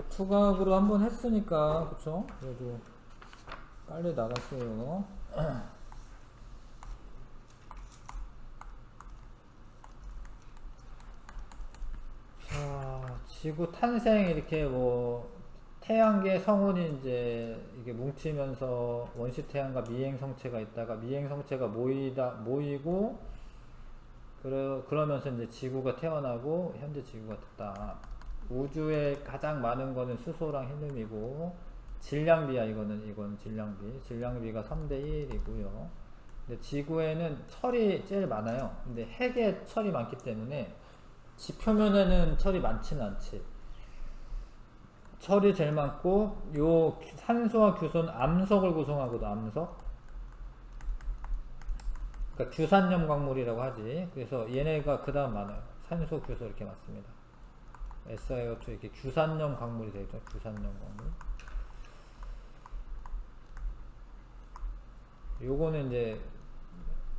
뭐 투각으로 한번 했으니까 그쵸? 그래도 빨리 나갈게요. 자, 지구 탄생 이렇게 뭐 태양계 성운이 이제 이게 뭉치면서 원시 태양과 미행 성체가 있다가 미행 성체가 모이고 그러면서 이제 지구가 태어나고 현재 지구가 됐다. 우주에 가장 많은 거는 수소랑 헬륨이고 질량비야 이건 질량비가 3대 1이고요. 근데 지구에는 철이 제일 많아요. 근데 핵에 철이 많기 때문에 지 표면에는 철이 많지는 않지. 철이 제일 많고 요 산소와 규소는 암석을 구성하거든. 암석. 그러니까 규산염 광물이라고 하지. 그래서 얘네가 그 다음 많아요. 산소, 규소 이렇게 많습니다. SiO2 이렇게 규산염 광물이 되죠. 규산염 광물. 요거는 이제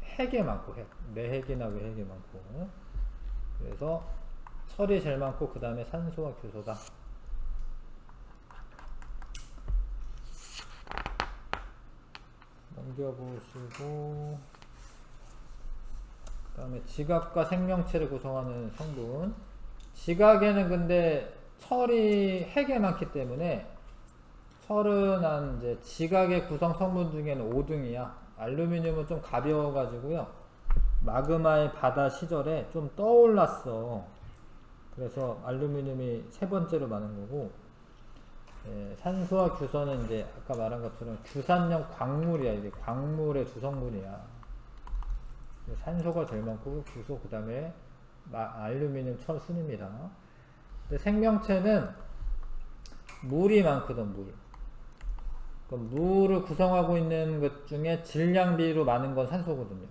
핵에 많고 내핵이나 외핵에 많고. 그래서 철이 제일 많고 그 다음에 산소와 규소다. 넘겨보시고 그 다음에 지각과 생명체를 구성하는 성분. 지각에는 근데 철이 핵에 많기 때문에 철은 한 이제 지각의 구성 성분 중에는 5등이야. 알루미늄은 좀 가벼워가지고요. 마그마의 바다 시절에 좀 떠올랐어. 그래서 알루미늄이 세 번째로 많은 거고, 예, 산소와 규소는 이제 아까 말한 것처럼 규산염 광물이야. 이게 광물의 주성분이야. 산소가 제일 많고 규소 그 다음에 알루미늄, 철 순입니다. 근데 생명체는 물이 많거든. 물을 구성하고 있는 것 중에 질량비로 많은 건 산소거든요.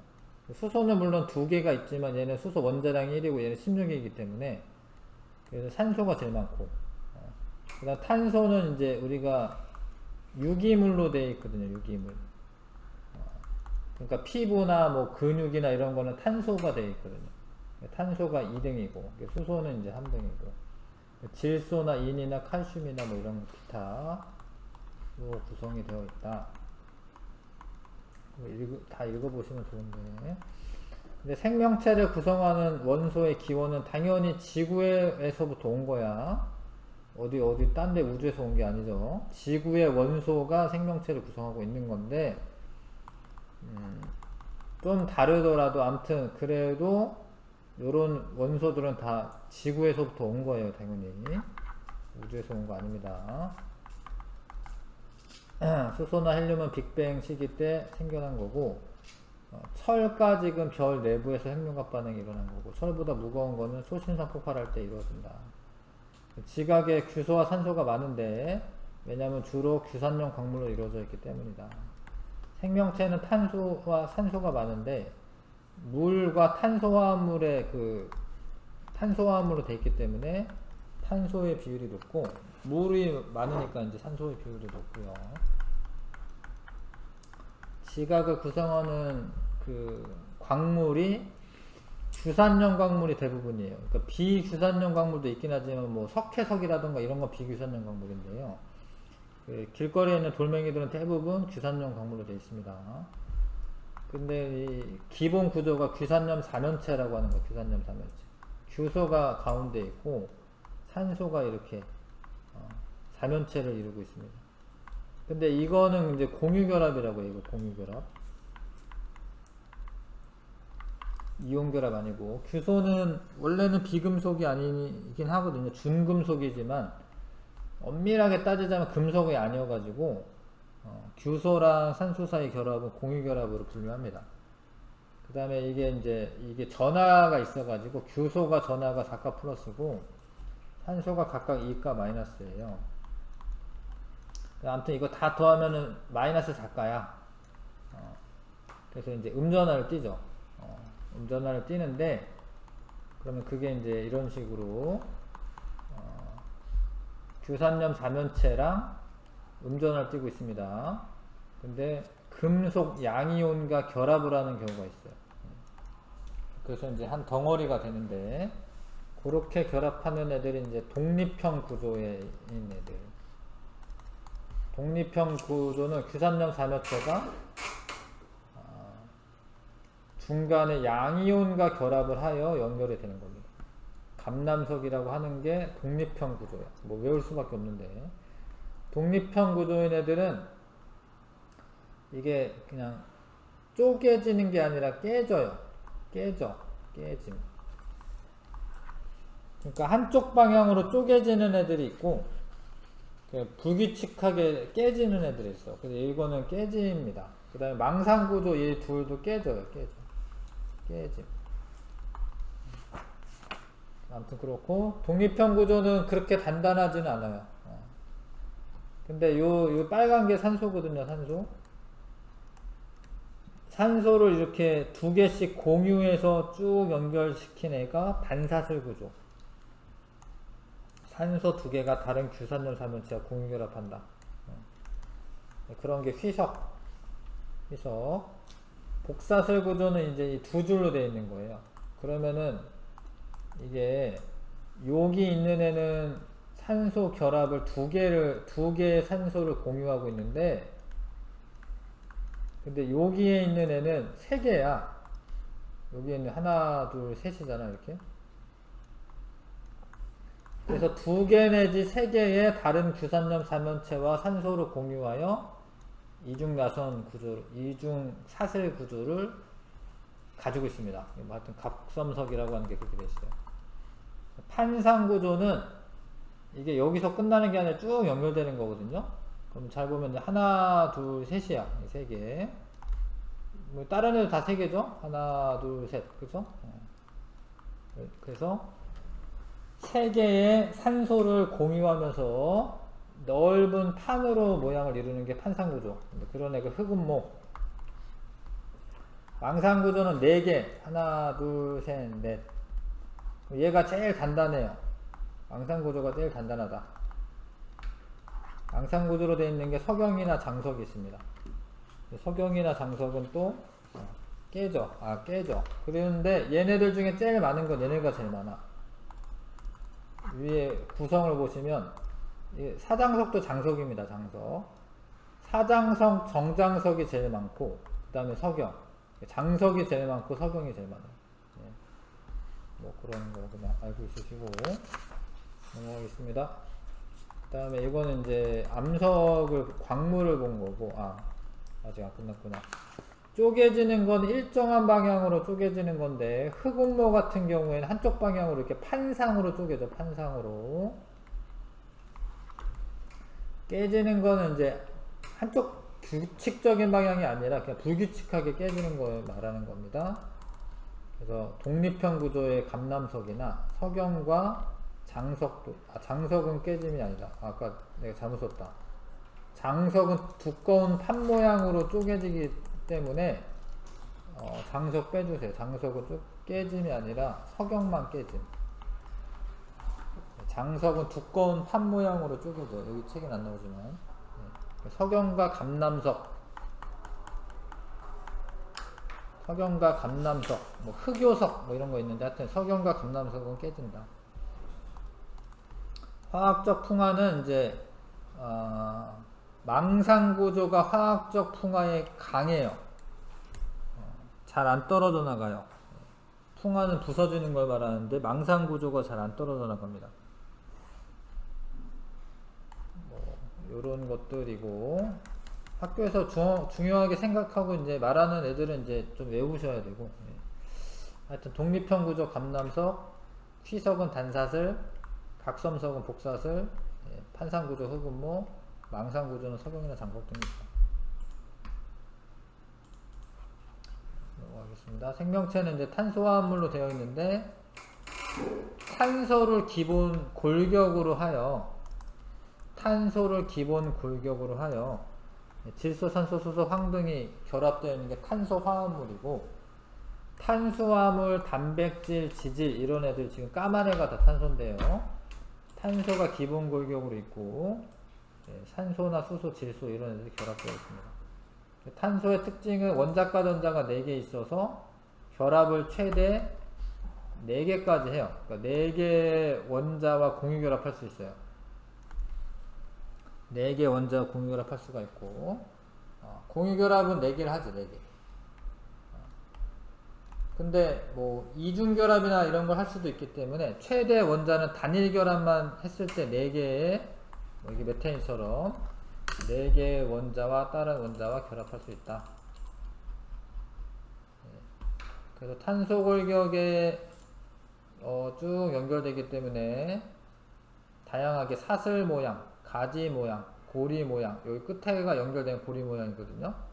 수소는 물론 두 개가 있지만 얘는 수소 원자량이 1이고 얘는 16이기 때문에 그래서 산소가 제일 많고, 그 다음 탄소는 이제 우리가 유기물로 되어 있거든요. 유기물. 그러니까 피부나 뭐 근육이나 이런 거는 탄소가 되어 있거든요. 탄소가 2등이고 수소는 이제 3등이고 질소나 인이나 칼슘이나 뭐 이런 기타 구성이 되어 있다. 다 읽어보시면 좋은데. 근데 생명체를 구성하는 원소의 기원은 당연히 지구에서부터 온 거야. 어디 딴 데 우주에서 온 게 아니죠. 지구의 원소가 생명체를 구성하고 있는 건데, 좀 다르더라도 아무튼 그래도 요런 원소들은 다 지구에서부터 온 거예요. 당연히 우주에서 온 거 아닙니다. 수소나 헬륨은 빅뱅 시기 때 생겨난 거고, 철까지는 별 내부에서 핵융합 반응이 일어난 거고, 철보다 무거운 거는 소신성 폭발할 때 이루어진다. 지각에 규소와 산소가 많은데 왜냐하면 주로 규산염 광물로 이루어져 있기 때문이다. 생명체는 탄소와 산소가 많은데 물과 탄소화합물의 탄소화합물로 되어 있기 때문에 탄소의 비율이 높고, 물이 많으니까 이제 산소의 비율도 높고요. 지각을 구성하는 광물이 규산염 광물이 대부분이에요. 그러니까 비규산염 광물도 있긴 하지만 뭐 석회석이라든가 이런 건 비규산염 광물인데요. 길거리에 있는 돌멩이들은 대부분 규산염 광물로 되어 있습니다. 근데 이 기본 구조가 규산염 사면체라고 하는 거예요. 규산염 사면체. 규소가 가운데 있고 산소가 이렇게 사면체를 이루고 있습니다. 근데 이거는 이제 공유결합이라고 해요. 이거 공유결합. 이온결합 아니고, 규소는 원래는 비금속이 아니긴 하거든요. 준금속이지만 엄밀하게 따지자면 금속이 아니어가지고 규소랑 산소 사이 결합은 공유결합으로 분류합니다. 그 다음에 이게 전하가 있어가지고 규소가 전하가 4가 플러스고 산소가 각각 2가 마이너스예요. 아무튼 이거 다 더하면은 마이너스 4가야. 그래서 이제 음전하를 띄죠. 음전하를 띄는데, 그러면 그게 이제 이런 식으로 규산염 사면체랑 음전하를 띄고 있습니다. 근데 금속 양이온과 결합을 하는 경우가 있어요. 그래서 이제 한 덩어리가 되는데, 그렇게 결합하는 애들이 이제 독립형 구조에 있는 애들. 독립형 구조는 규산염 삼엽체가 중간에 양이온과 결합을 하여 연결이 되는 겁니다. 감남석이라고 하는 게 독립형 구조야. 뭐 외울 수밖에 없는데, 독립형 구조인 애들은 이게 그냥 쪼개지는 게 아니라 깨져요. 깨짐. 그러니까 한쪽 방향으로 쪼개지는 애들이 있고, 불규칙하게 깨지는 애들이 있어. 그래서 이거는 깨짐입니다. 그 다음에 망상구조 이 둘도 깨져요. 깨짐. 아무튼 그렇고, 독립형 구조는 그렇게 단단하지는 않아요. 근데 요 빨간 게 산소거든요. 산소를 이렇게 두 개씩 공유해서 쭉 연결시킨 애가 반사슬 구조. 산소 두 개가 다른 규산염 삼연체와 공유결합한다. 그런 게 휘석. 복사슬 구조는 이제 이 두 줄로 되어 있는 거예요. 그러면은 이게 여기 있는 애는 산소 결합을 두 개의 산소를 공유하고 있는데, 근데 여기에 있는 애는 세 개야. 여기에 있는 하나, 둘, 셋이잖아, 이렇게. 그래서 두 개 내지 세 개의 다른 규산염 삼연체와 산소를 공유하여 이중 사슬 구조를 가지고 있습니다. 뭐 하여튼 각섬석이라고 하는 게 그렇게 되어 있어요. 판상 구조는 이게 여기서 끝나는 게 아니라 쭉 연결되는 거거든요. 그럼 잘 보면 하나, 둘, 셋이야. 세 개. 뭐 다른 애도 다 세 개죠? 하나, 둘, 셋. 그죠? 그래서 세 개의 산소를 공유하면서 넓은 판으로 모양을 이루는 게 판상구조. 그런 애가 흑음모. 망상구조는 4개. 하나, 둘, 셋, 넷. 얘가 제일 단단해요. 망상구조가 제일 단단하다. 망상구조로 되어 있는 게 석영이나 장석이 있습니다. 석영이나 장석은 또 깨져. 그런데 얘네들 중에 제일 많은 건 얘네가 제일 많아. 위에 구성을 보시면 사장석도 장석입니다. 사장석, 정장석이 제일 많고, 그 다음에 석영. 장석이 제일 많고 석영이 제일 많아요. 뭐 그런 거 그냥 알고 있으시고 넘어가겠습니다. 그 다음에 이거는 이제 광물을 본 거고, 아직 안 끝났구나. 쪼개지는 건 일정한 방향으로 쪼개지는 건데, 흑음모 같은 경우에는 한쪽 방향으로 이렇게 판상으로 쪼개져. 판상으로. 깨지는 거는 이제 한쪽 규칙적인 방향이 아니라 그냥 불규칙하게 깨지는 걸 말하는 겁니다. 그래서 독립형 구조의 감남석이나 석영과 장석도, 장석은 깨짐이 아니다. 아까 내가 잘못 썼다. 장석은 두꺼운 판 모양으로 쪼개지기 때문에 장석 빼주세요. 장석은 깨짐이 아니라 석영만 깨짐. 장석은 두꺼운 판 모양으로 쪼개져. 여기 책엔 안 나오지만. 석영과 감남석, 뭐 흑요석 뭐 이런 거 있는데, 하여튼 석영과 감남석은 깨진다. 화학적 풍화는 이제 망상구조가 화학적 풍화에 강해요. 잘 안 떨어져 나가요. 풍화는 부서지는 걸 말하는데 망상구조가 잘 안 떨어져 나갑니다. 뭐 요런 것들이고, 학교에서 중요하게 생각하고 이제 말하는 애들은 이제 좀 외우셔야 되고, 하여튼 독립형 구조 감남석, 휘석은 단사슬, 각섬석은 복사슬, 판상구조 흑음모, 망상구조는 석영이나 장석 등입니다. 넘어가겠습니다. 생명체는 이제 탄소화합물로 되어 있는데, 탄소를 기본 골격으로 하여 질소, 산소, 수소, 황 등이 결합되어 있는 게 탄소화합물이고, 탄수화물, 단백질, 지질 이런 애들 지금 까만 애가 다 탄소인데요. 탄소가 기본 골격으로 있고, 산소나 수소, 질소 이런 애들이 결합되어 있습니다. 탄소의 특징은 원자과 전자가 4개 있어서 결합을 최대 4개까지 해요. 그러니까 4개 원자와 공유결합할 수 있어요. 4개 원자와 공유결합할 수가 있고, 공유결합은 4개를 하죠, 4개. 근데 뭐 이중결합이나 이런 걸 할 수도 있기 때문에 최대 원자는 단일 결합만 했을 때 4개의 뭐 이게 메테인처럼 4개의 원자와 다른 원자와 결합할 수 있다. 그래서 탄소 골격에 쭉 연결되기 때문에 다양하게 사슬 모양, 가지 모양, 고리 모양, 여기 끝에가 연결된 고리 모양이거든요.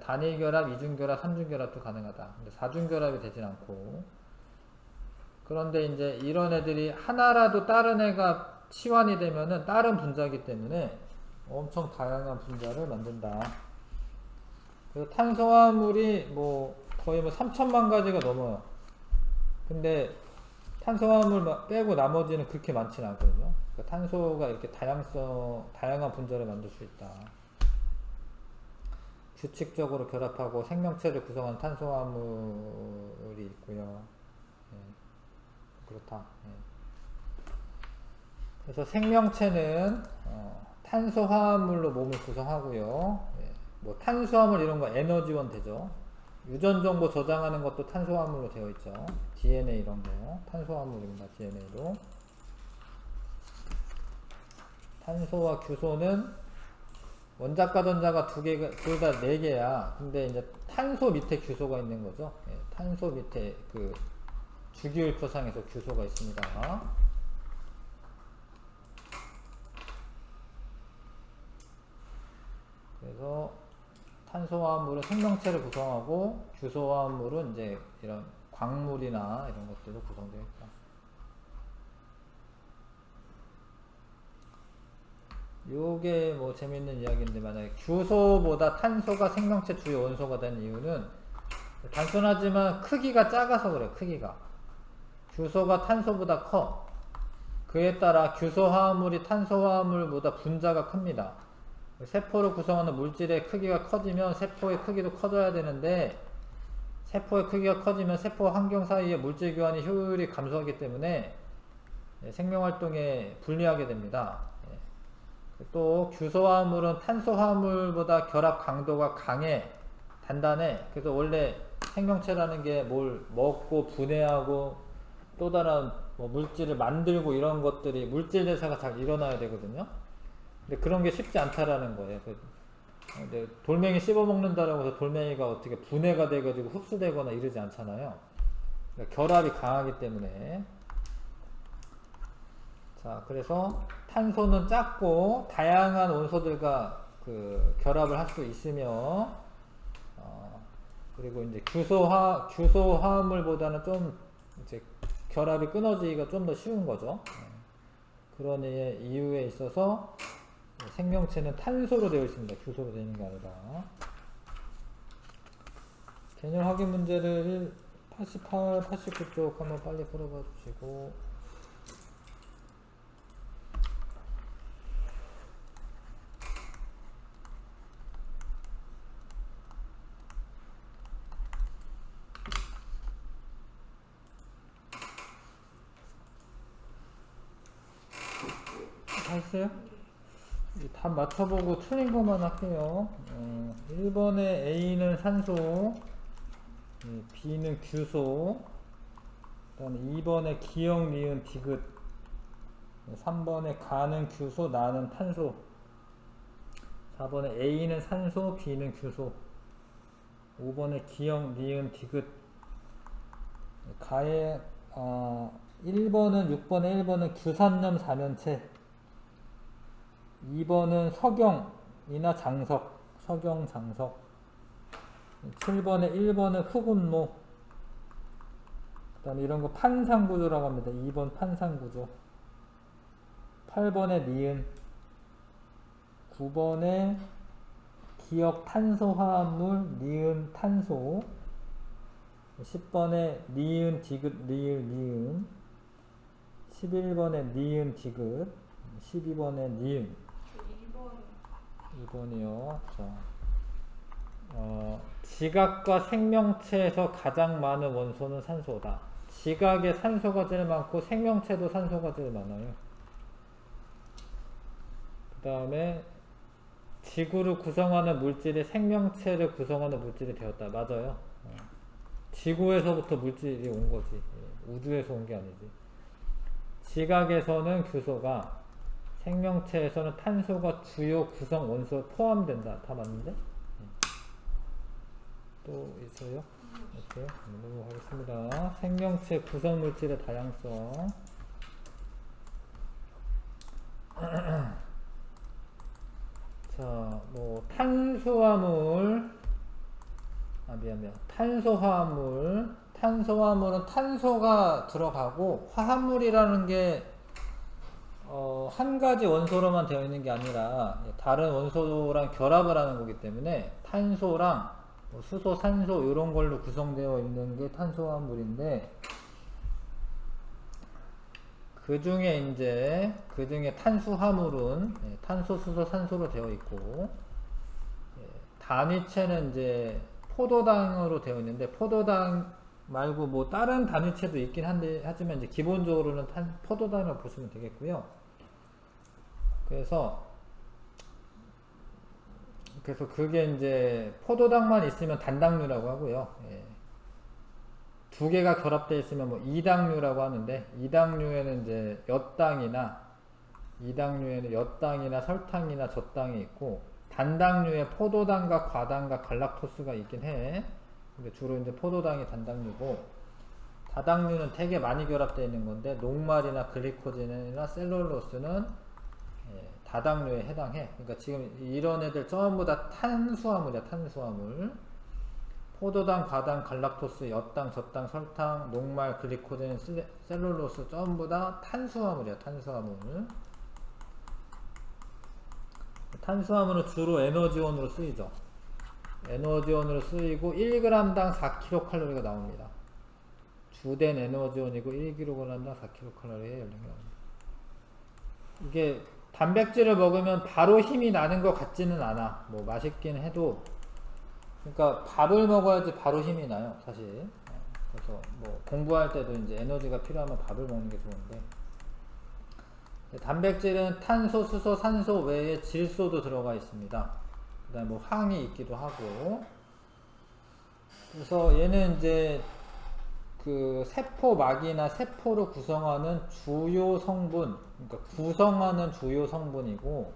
단일 결합, 이중 결합, 삼중 결합도 가능하다. 근데 사중 결합이 되진 않고. 그런데 이제 이런 애들이 하나라도 다른 애가 치환이 되면은 다른 분자이기 때문에 엄청 다양한 분자를 만든다. 그래서 탄소화물이 뭐 거의 뭐 3천만 가지가 넘어요. 근데 탄소화물 빼고 나머지는 그렇게 많지는 않거든요. 그러니까 탄소가 이렇게 다양한 분자를 만들 수 있다. 규칙적으로 결합하고 생명체를 구성하는 탄소화물이 있고요. 예, 그렇다. 예. 그래서 생명체는 탄소화물로 몸을 구성하고요. 예, 뭐 탄수화물 이런 거 에너지원 되죠. 유전정보 저장하는 것도 탄소화물로 되어 있죠. DNA 이런 거 탄소화물입니다. DNA도. 탄소와 규소는 원자과 전자가 둘 다 4개야. 근데 이제 탄소 밑에 규소가 있는 거죠. 예, 탄소 밑에 그 주기율표상에서 규소가 있습니다. 그래서 탄소화합물은 생명체를 구성하고 규소화합물은 이제 이런 광물이나 이런 것들로 구성되어 있다. 요게 뭐 재밌는 이야기인데, 만약에 규소보다 탄소가 생명체 주요 원소가 된 이유는 단순하지만 크기가 작아서 그래요. 크기가 규소가 탄소보다 커. 그에 따라 규소화합물이 탄소화합물보다 분자가 큽니다. 세포를 구성하는 물질의 크기가 커지면 세포의 크기도 커져야 되는데, 세포의 크기가 커지면 세포 환경 사이의 물질 교환이 효율이 감소하기 때문에 생명활동에 불리하게 됩니다. 또 규소화합물은 탄소화합물보다 결합 강도가 강해, 단단해. 그래서 원래 생명체라는 게 뭘 먹고 분해하고 또 다른 뭐 물질을 만들고 이런 것들이 물질 대사가 잘 일어나야 되거든요. 근데 그런 게 쉽지 않다라는 거예요. 근데 돌멩이 씹어먹는다라고 해서 돌멩이가 어떻게 분해가 돼가지고 흡수되거나 이러지 않잖아요. 그러니까 결합이 강하기 때문에. 자, 그래서 탄소는 작고 다양한 원소들과 그 결합을 할 수 있으며, 그리고 이제 규소화합물보다는 좀 이제 결합이 끊어지기가 좀 더 쉬운 거죠. 그런 이유에 있어서 생명체는 탄소로 되어 있습니다. 규소로 되어 있는 게 아니라. 개념 확인 문제를 88, 89쪽 한번 빨리 풀어봐 주시고. 다 했어요? 답 맞춰보고 틀린 것만 할게요. 1번에 A는 산소, B는 규소, 그 다음에 2번에 기역, 니은, 디귿, 3번에 가는 규소, 나는 탄소, 4번에 A는 산소, B는 규소, 5번에 기역, 니은, 디귿, 가에 1번은 6번에 1번은 규산염 4면체, 2번은 석영이나 장석, 석영, 장석, 7번에 1번은 흑운모, 그 다음에 이런 거 판상구조라고 합니다. 2번 판상구조, 8번에 니은, 9번에 기역 탄소화합물, 니은 탄소, 10번에 니은 디귿, 리을 니은, 11번에 니은 디귿, 12번에 니은. 2번이요. 자, 지각과 생명체에서 가장 많은 원소는 산소다. 지각에 산소가 제일 많고 생명체도 산소가 제일 많아요. 그 다음에 지구를 구성하는 물질이 생명체를 구성하는 물질이 되었다. 맞아요. 지구에서부터 물질이 온 거지. 우주에서 온 게 아니지. 지각에서는 규소가, 생명체에서는 탄소가 주요 구성 원소에 포함된다. 다 맞는데? 또 있어요? 없어요? 넘어가겠습니다. 생명체 구성 물질의 다양성. 자, 뭐 탄수화물, 탄소화물은 탄소가 들어가고, 화합물이라는 게 한 가지 원소로만 되어 있는 게 아니라 다른 원소랑 결합을 하는 거기 때문에 탄소랑 뭐 수소, 산소 이런 걸로 구성되어 있는 게 탄소화물인데, 그 중에 탄수화물은 탄소, 수소, 산소로 되어 있고, 단위체는 이제 포도당으로 되어 있는데, 포도당 말고 뭐 다른 단위체도 있긴 하지만 이제 기본적으로는 포도당이라고 보시면 되겠고요. 그래서 그게 이제 포도당만 있으면 단당류라고 하고요. 두 개가 결합되어 있으면 뭐 이당류라고 하는데, 이당류에는 이제 엿당이나 설탕이나 젖당이 있고, 단당류에 포도당과 과당과 갈락토스가 있긴 해. 근데 주로 이제 포도당이 단당류고, 다당류는 되게 많이 결합되어 있는 건데, 녹말이나 글리코젠이나 셀룰로스는 다당류에 해당해. 그러니까 지금 이런 애들 전부 다 탄수화물이야, 탄수화물. 포도당, 과당, 갈락토스, 엿당, 젖당, 설탕, 녹말, 글리코젠, 셀룰로스 전부 다 탄수화물이야, 탄수화물. 탄수화물은 주로 에너지원으로 쓰이죠. 에너지원으로 쓰이고 1g당 4kcal가 나옵니다. 주된 에너지원이고 1kg당 4kcal의 열량이 나옵니다. 이게 단백질을 먹으면 바로 힘이 나는 것 같지는 않아. 뭐 맛있긴 해도, 그러니까 밥을 먹어야지 바로 힘이 나요, 사실. 그래서 뭐 공부할 때도 이제 에너지가 필요하면 밥을 먹는 게 좋은데, 단백질은 탄소, 수소, 산소 외에 질소도 들어가 있습니다. 그 다음에 뭐 황이 있기도 하고. 그래서 얘는 이제 그 세포막이나 세포를 구성하는 주요 성분, 그러니까 구성하는 주요 성분이고,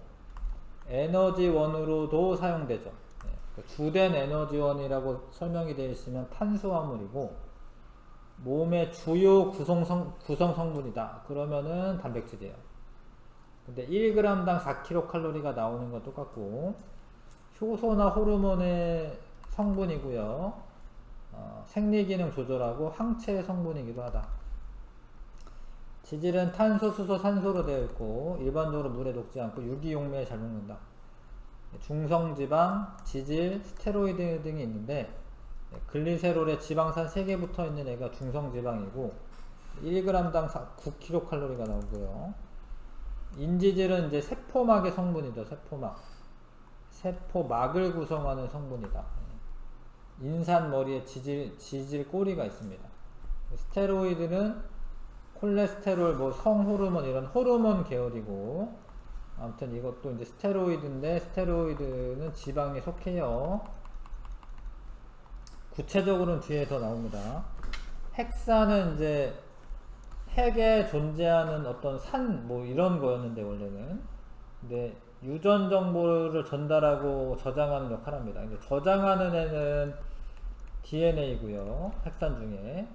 에너지원으로도 사용되죠. 주된 에너지원이라고 설명이 되어 있으면 탄수화물이고, 몸의 주요 구성 성분이다 그러면은 단백질이에요. 근데 1g당 4kcal가 나오는 건 똑같고, 효소나 호르몬의 성분이고요. 생리기능 조절하고 항체 성분이기도 하다. 지질은 탄소, 수소, 산소로 되어 있고, 일반적으로 물에 녹지 않고 유기용매에 잘 녹는다. 중성지방, 지질, 스테로이드 등이 있는데, 글리세롤에 지방산 3개 붙어 있는 애가 중성지방이고 1g당 9kcal가 나오고요. 인지질은 이제 세포막의 성분이죠. 세포막을 구성하는 성분이다. 인산머리에 지질 꼬리가 있습니다. 스테로이드는 콜레스테롤, 뭐 성호르몬 이런 호르몬 계열이고, 아무튼 이것도 이제 스테로이드인데, 스테로이드는 지방에 속해요. 구체적으로는 뒤에 더 나옵니다. 핵산은 이제 핵에 존재하는 어떤 산, 뭐 이런 거였는데, 원래는. 근데 유전 정보를 전달하고 저장하는 역할을 합니다. 이제 저장하는 애는 DNA고요. 핵산 중에.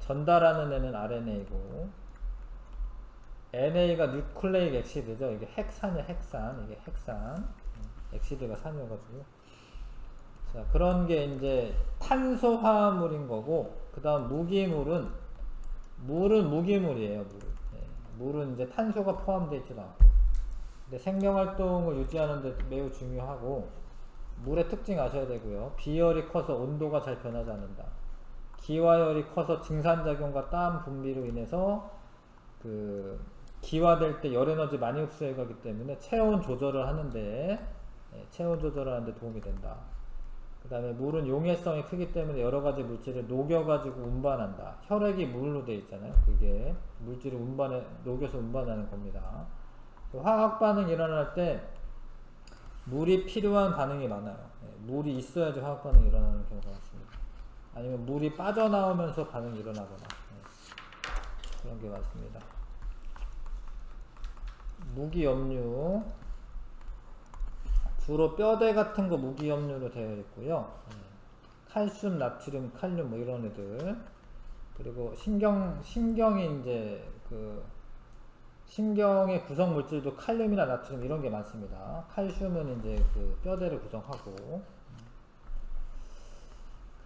전달하는 애는 RNA고. NA가 뉴클레익 엑시드죠. 이게 핵산이야, 핵산. 이게 핵산. 엑시드가 산이어가지고. 자, 그런 게 이제 탄소화물인 거고, 그 다음 무기물은, 물은 무기물이에요, 물은 이제 탄소가 포함되어 있지도 않고. 근데 생명활동을 유지하는 데 매우 중요하고, 물의 특징 아셔야 되고요. 비열이 커서 온도가 잘 변하지 않는다. 기화열이 커서 증산작용과 땀 분비로 인해서 기화될 때 열에너지 많이 흡수해 가기 때문에 체온 조절을 하는데 도움이 된다. 그 다음에 물은 용해성이 크기 때문에 여러가지 물질을 녹여가지고 운반한다. 혈액이 물로 되어 있잖아요. 그게 물질을 녹여서 운반하는 겁니다. 화학 반응이 일어날 때 물이 필요한 반응이 많아요. 물이 있어야지 화학 반응이 일어나는 경우가 많습니다. 아니면 물이 빠져나오면서 반응이 일어나거나 그런 게 많습니다. 무기염류, 주로 뼈대 같은 거 무기염류로 되어 있고요. 칼슘, 나트륨, 칼륨 뭐 이런 애들. 그리고 신경이 이제 신경의 구성 물질도 칼륨이나 나트륨 이런 게 많습니다. 칼슘은 이제 그 뼈대를 구성하고.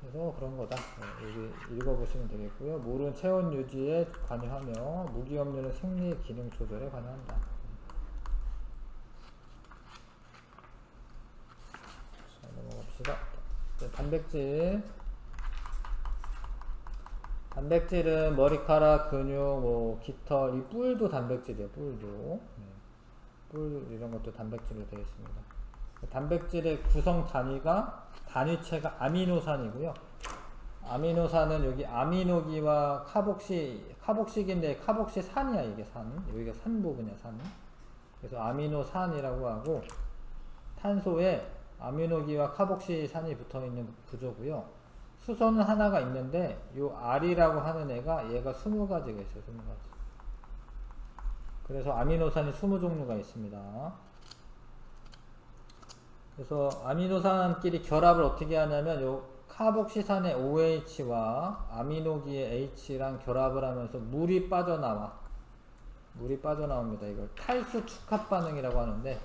그래서 그런 거다. 여기 읽어보시면 되겠고요. 물은 체온 유지에 관여하며 무기염류는 생리 기능 조절에 관여한다. 자, 넘어갑시다. 단백질. 단백질은 머리카락, 근육, 깃털, 이 뿔도 단백질이에요. 뿔도. 뿔 이런 것도 단백질로 되어 있습니다. 단백질의 구성 단위체가 아미노산이고요. 아미노산은 여기 아미노기와 카복식인데 카복시산이야. 이게 산. 여기가 산 부분이야. 산. 그래서 아미노산이라고 하고, 탄소에 아미노기와 카복시산이 붙어 있는 구조고요. 수소는 하나가 있는데 요 R이라고 하는 얘가 20가지가 있어요. 20가지. 그래서 아미노산이 20종류가 있습니다. 그래서 아미노산끼리 결합을 어떻게 하냐면 요 카복시산의 OH와 아미노기의 H랑 결합을 하면서 물이 빠져나옵니다. 이걸 탈수 축합 반응이라고 하는데,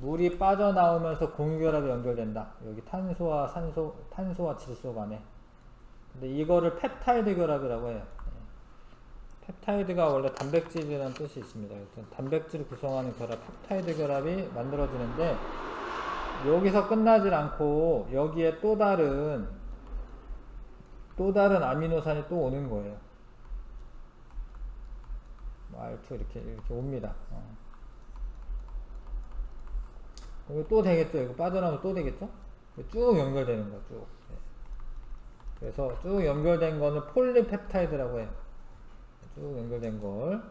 물이 빠져나오면서 공유결합이 연결된다. 여기 탄소와 질소 간에. 근데 이거를 펩타이드 결합이라고 해요. 펩타이드가 원래 단백질이라는 뜻이 있습니다. 단백질을 구성하는 결합, 펩타이드 결합이 만들어지는데, 여기서 끝나질 않고 여기에 또 다른 아미노산이 또 오는 거예요. R2 이렇게 옵니다. 이거 또 되겠죠? 이거 빠져나오면 또 되겠죠? 쭉 연결되는 거야, 쭉. 그래서 쭉 연결된 거는 폴리펩타이드라고 해요. 쭉 연결된 걸.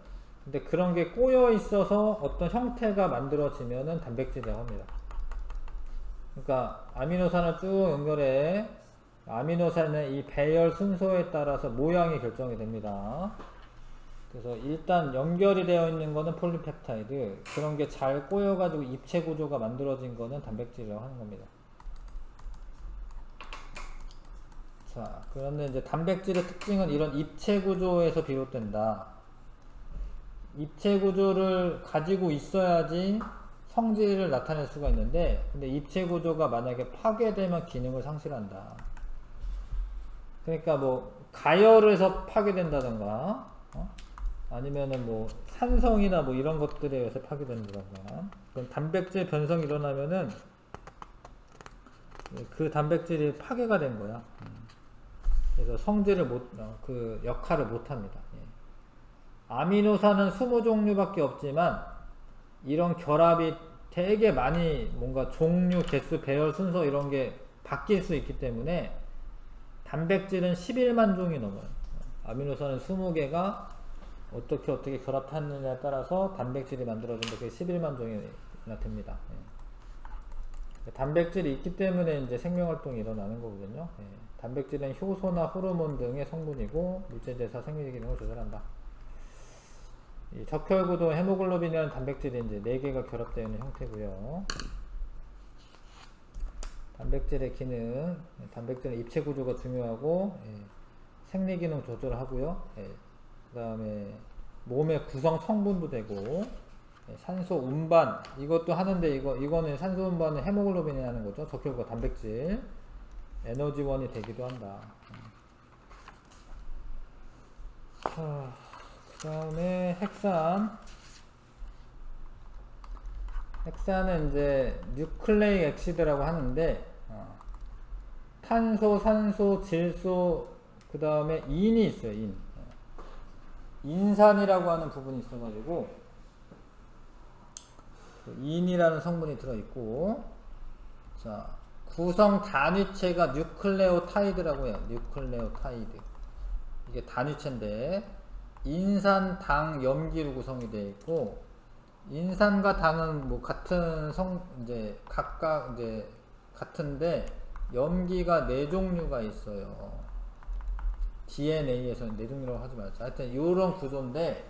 근데 그런 게 꼬여 있어서 어떤 형태가 만들어지면은 단백질이라고 합니다. 그러니까 아미노산을 쭉 연결해. 아미노산의 이 배열 순서에 따라서 모양이 결정이 됩니다. 그래서 일단 연결이 되어 있는 거는 폴리펩타이드, 그런 게 잘 꼬여가지고 입체 구조가 만들어진 거는 단백질이라고 하는 겁니다. 자, 그런데 이제 단백질의 특징은 이런 입체 구조에서 비롯된다. 입체 구조를 가지고 있어야지 성질을 나타낼 수가 있는데, 근데 입체 구조가 만약에 파괴되면 기능을 상실한다. 그러니까 뭐 가열해서 파괴된다던가, 아니면은 뭐 산성이나 뭐 이런 것들에 의해서 파괴된다던가, 그럼 단백질 변성이 일어나면은 그 단백질이 파괴가 된 거야. 그래서 성질을 그 역할을 못 합니다. 아미노산은 20종류밖에 없지만 이런 결합이 되게 많이 뭔가 종류, 개수, 배열 순서 이런 게 바뀔 수 있기 때문에 단백질은 11만 종이 넘어요. 아미노산은 20개가 어떻게 결합하느냐에 따라서 단백질이 만들어진다. 그게 11만 종이나 됩니다. 단백질이 있기 때문에 이제 생명활동이 일어나는 거거든요. 단백질은 효소나 호르몬 등의 성분이고 물질대사 생리 기능을 조절한다. 이 적혈구도 헤모글로빈이라는 단백질이 이제 4개가 결합되어 있는 형태고요. 단백질의 기능, 단백질은 입체 구조가 중요하고, 생리 기능 조절하고요. 그 다음에 몸의 구성 성분도 되고, 산소 운반 이것도 하는데, 이거는 산소 운반은 헤모글로빈이 하는 거죠. 적혈구가 단백질 에너지원이 되기도 한다. 자, 그 다음에 핵산은 이제 뉴클레이क 엑시드라고 하는데, 탄소, 산소, 질소, 그 다음에 인이 있어요. 인산이라고 하는 부분이 있어가지고 인이라는 성분이 들어있고, 자, 구성 단위체가 뉴클레오타이드라고 해요. 뉴클레오타이드. 이게 단위체인데 인산, 당, 염기로 구성이 되어 있고, 인산과 당은 뭐 같은 이제 각각 이제 같은데 염기가 4종류가 있어요. DNA에서는 4종류라고 하지 말자. 하여튼 이런 구조인데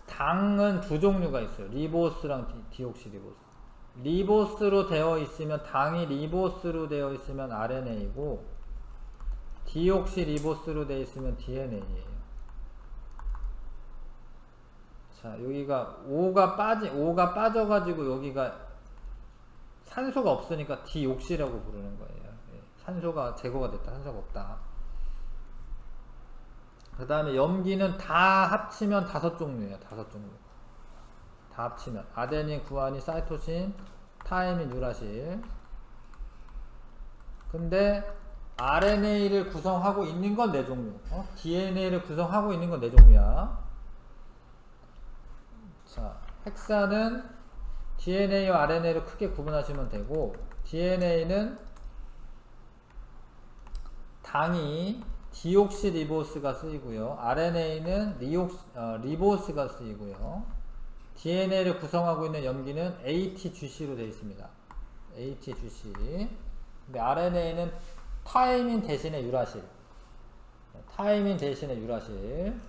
당은 2종류가 있어요. 리보스랑 디옥시리보스. 리보스로 되어 있으면, 당이 리보스로 되어 있으면 RNA고 디옥시리보스로 되어 있으면 DNA예요. 자, 여기가 O가 빠져가지고 여기가 산소가 없으니까 디옥시라고 부르는 거예요. 산소가 제거가 됐다. 산소가 없다. 그 다음에 염기는 다 합치면 5종류예요. 5종류. 다 합치면 아데닌, 구아닌, 사이토신, 타이민, 유라실. 근데 RNA를 구성하고 있는 건 4종류. DNA를 구성하고 있는 건 4종류야. 자, 헥사는 DNA와 RNA를 크게 구분하시면 되고, DNA는 당이 디옥시리보스가 쓰이고요. RNA는 리보스가 쓰이고요. DNA를 구성하고 있는 염기는 ATGC로 되어 있습니다. ATGC. 근데 RNA는 타이민 대신에 유라실. 타이민 대신에 유라실.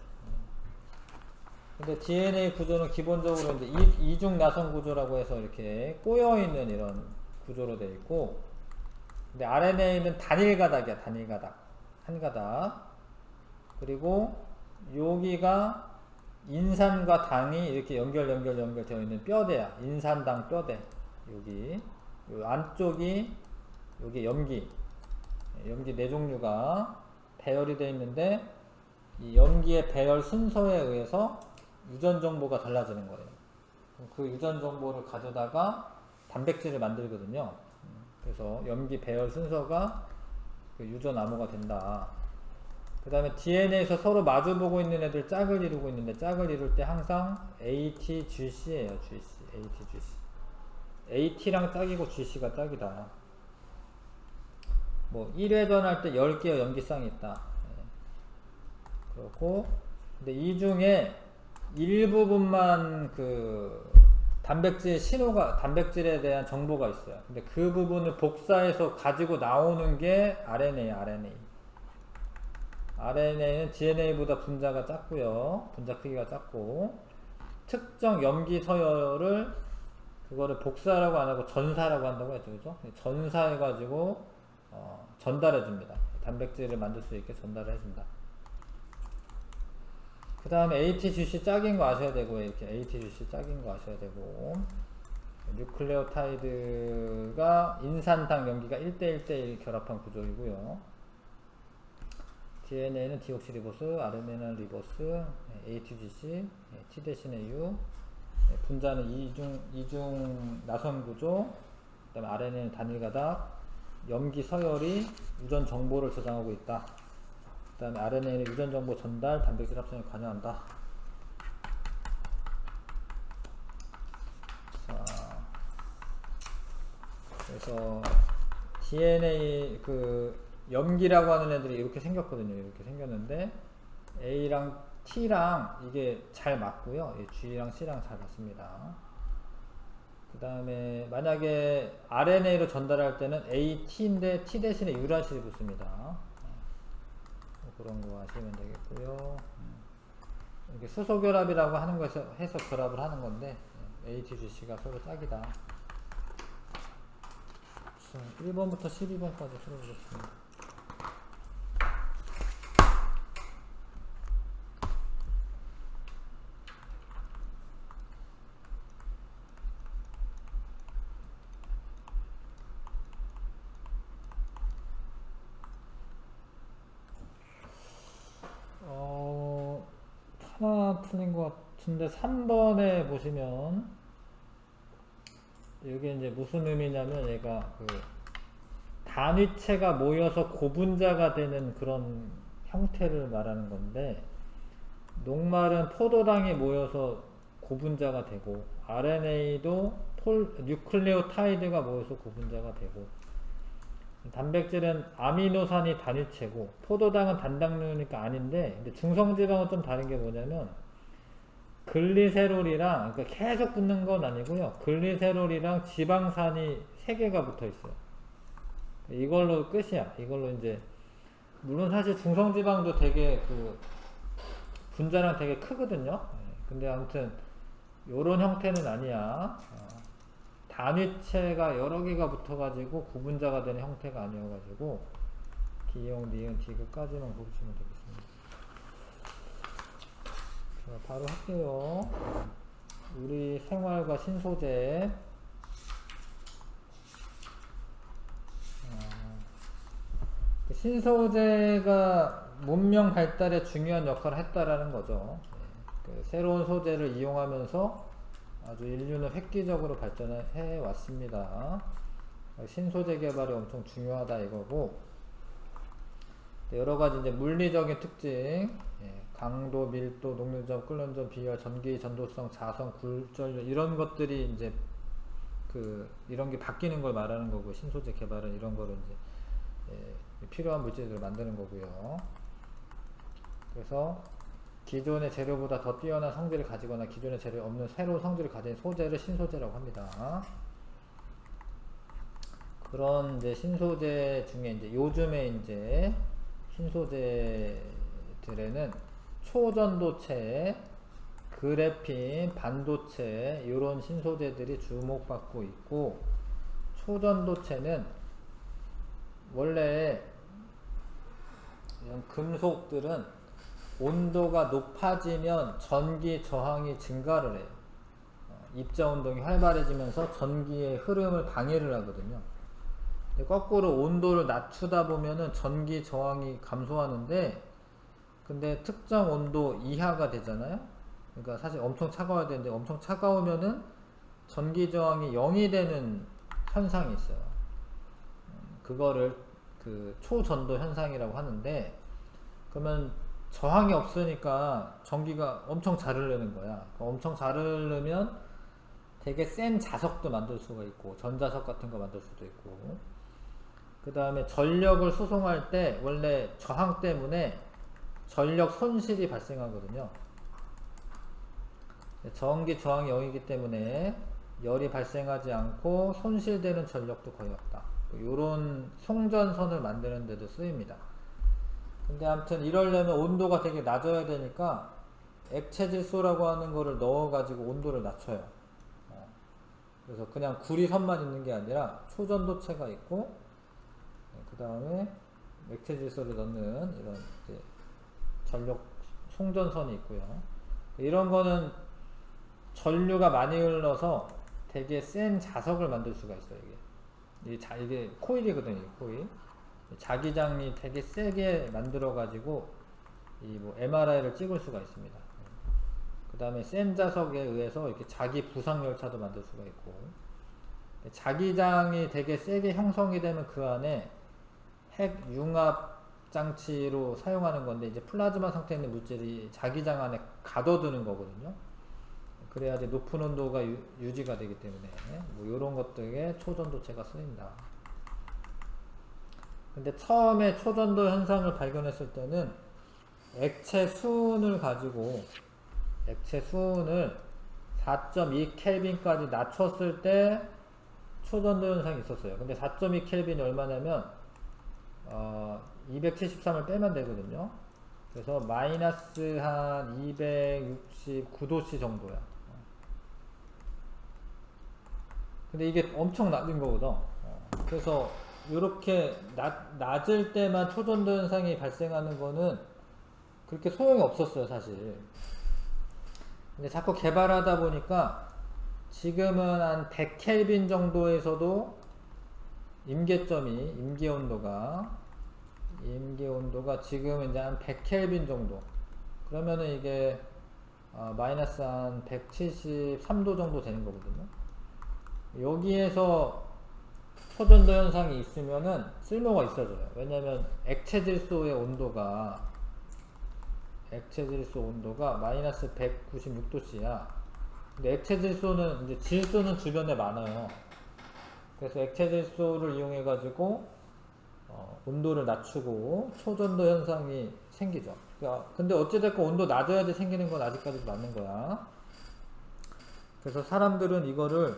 근데 DNA 구조는 기본적으로 이제 이중 나선 구조라고 해서 이렇게 꼬여 있는 이런 구조로 되어 있고, 근데 RNA는 단일 가닥이야. 단일 가닥. 한 가닥. 그리고 여기가 인산과 당이 이렇게 연결되어 있는 뼈대야. 인산당 뼈대. 여기. 요 안쪽이 여기 염기 4종류가 배열이 되어 있는데, 이 염기의 배열 순서에 의해서 유전 정보가 달라지는 거예요. 그 유전 정보를 가져다가 단백질을 만들거든요. 그래서 염기 배열 순서가 그 유전 암호가 된다. 그 다음에 DNA에서 서로 마주보고 있는 애들 짝을 이루고 있는데, 짝을 이룰 때 항상 ATGC예요. ATGC. AT랑 짝이고 GC가 짝이다. 뭐 1회전 할 때 10개의 염기쌍이 있다. 그렇고, 근데 이 중에 일부분만 그 단백질에 대한 정보가 있어요. 근데 그 부분을 복사해서 가지고 나오는 게 RNA는 DNA보다 분자가 작고요. 분자 크기가 작고, 특정 염기 서열을 그거를 복사라고 안 하고 전사라고 한다고 했죠. 그죠? 전사해가지고 전달해줍니다. 단백질을 만들 수 있게 전달을 해준다. 그 다음에 ATGC 짝인 거 아셔야 되고, 이렇게 ATGC 짝인 거 아셔야 되고, 뉴클레오타이드가 인산당 염기가 1대1대1 결합한 구조이고요. DNA는 디옥시리보스, RNA는 리보스, ATGC, T 대신에 U, 분자는 이중 나선 구조, 그 다음에 RNA는 단일 가닥, 염기 서열이 유전 정보를 저장하고 있다. 그 다음에 RNA는 유전 정보 전달, 단백질 합성에 관여한다. 자, 그래서 DNA 염기라고 하는 애들이 이렇게 생겼거든요. 이렇게 생겼는데 A랑 T랑 이게 잘 맞고요. G랑 C랑 잘 맞습니다. 그 다음에 만약에 RNA로 전달할 때는 AT인데 T 대신에 유라실이 붙습니다. 그런 거 아시면 되겠고요. 이렇게 수소 결합이라고 하는 거에서 해서 결합을 하는 건데, ATGC가 서로 짝이다. 자, 1번부터 12번까지 풀어보겠습니다. 하나 틀린 것 같은데, 3번에 보시면 이게 이제 무슨 의미냐면, 얘가 단위체가 모여서 고분자가 되는 그런 형태를 말하는 건데, 녹말은 포도당이 모여서 고분자가 되고, RNA도 뉴클레오타이드가 모여서 구분자가 되고, 단백질은 아미노산이 단위체고, 포도당은 단당류니까 아닌데, 근데 중성지방은 좀 다른 게 뭐냐면 글리세롤이랑, 그러니까 계속 붙는 건 아니고요, 글리세롤이랑 지방산이 3개가 붙어 있어요. 이걸로 끝이야. 이걸로 이제, 물론 사실 중성지방도 되게 그 분자량 되게 크거든요. 근데 아무튼 요런 형태는 아니야. 단위체가 여러 개가 붙어가지고 구분자가 되는 형태가 아니어가지고, 기용, 니은, 디귿까지만 보시면 되겠습니다. 자, 바로 할게요. 우리 생활과 신소재. 신소재가 문명 발달에 중요한 역할을 했다라는 거죠. 그 새로운 소재를 이용하면서 아주 인류는 획기적으로 발전해 왔습니다. 신소재 개발이 엄청 중요하다 이거고, 여러 가지 이제 물리적인 특징, 강도, 밀도, 녹는점, 끓는점, 비열, 전기, 전도성, 자성, 굴절 이런 것들이 이제 그 이런 게 바뀌는 걸 말하는 거고, 신소재 개발은 이런 거를 이제 필요한 물질들을 만드는 거고요. 그래서 기존의 재료보다 더 뛰어난 성질을 가지거나 기존의 재료에 없는 새로운 성질을 가진 소재를 신소재라고 합니다. 그런 이제 신소재 중에 이제 요즘에 이제 신소재들에는 초전도체, 그래핀, 반도체 이런 신소재들이 주목받고 있고, 초전도체는 원래 이런 금속들은 온도가 높아지면 전기 저항이 증가를 해요. 입자 운동이 활발해지면서 전기의 흐름을 방해를 하거든요. 근데 거꾸로 온도를 낮추다 보면은 전기 저항이 감소하는데, 근데 특정 온도 이하가 되잖아요. 그러니까 사실 엄청 차가워야 되는데 엄청 차가우면은 전기 저항이 0이 되는 현상이 있어요. 그거를 그 초전도 현상이라고 하는데, 그러면 저항이 없으니까 전기가 엄청 잘 흐르는 거야. 엄청 잘 흐르면 되게 센 자석도 만들 수가 있고, 전자석 같은 거 만들 수도 있고, 그 다음에 전력을 수송할 때 원래 저항 때문에 전력 손실이 발생하거든요. 전기 저항이 0이기 때문에 열이 발생하지 않고 손실되는 전력도 거의 없다. 이런 송전선을 만드는 데도 쓰입니다. 근데 아무튼 이러려면 온도가 되게 낮아야 되니까 액체질소라고 하는 거를 넣어 가지고 온도를 낮춰요. 그래서 그냥 구리선만 있는 게 아니라 초전도체가 있고, 그 다음에 액체질소를 넣는 이런 이제 전력 송전선이 있고요. 이런 거는 전류가 많이 흘러서 되게 센 자석을 만들 수가 있어요. 이게 코일이거든요. 코일. 자기장이 되게 세게 만들어 가지고 이 뭐 MRI를 찍을 수가 있습니다. 그 다음에 센 자석에 의해서 이렇게 자기 부상 열차도 만들 수가 있고, 자기장이 되게 세게 형성이 되면 그 안에 핵 융합 장치로 사용하는 건데, 이제 플라즈마 상태에 있는 물질이 자기장 안에 가둬두는 거거든요. 그래야지 높은 온도가 유지가 되기 때문에 뭐 이런 것들에 초전도체가 쓰인다. 근데 처음에 초전도 현상을 발견했을 때는 액체 수온을 가지고, 액체 수온을 4.2 켈빈까지 낮췄을 때 초전도 현상이 있었어요. 근데 4.2 켈빈이 얼마냐면 273을 빼면 되거든요. 그래서 마이너스 한 269도씨 정도야. 근데 이게 엄청 낮은 거거든. 그래서 이렇게 낮을 때만 초전도 현상이 발생하는 거는 그렇게 소용이 없었어요, 사실. 근데 자꾸 개발하다 보니까 지금은 한 100켈빈 정도에서도 임계 온도가 지금 이제 한 100켈빈 정도. 그러면은 이게 마이너스 한 173도 정도 되는 거거든요. 여기에서 초전도 현상이 있으면은 쓸모가 있어져요. 왜냐면 액체질소 온도가 마이너스 196도씨야. 근데 액체 질소는 이제 질소는 주변에 많아요. 그래서 액체 질소를 이용해 가지고 온도를 낮추고 초전도 현상이 생기죠. 근데 어찌됐건 온도 낮아야지 생기는 건 아직까지도 맞는 거야. 그래서 사람들은 이거를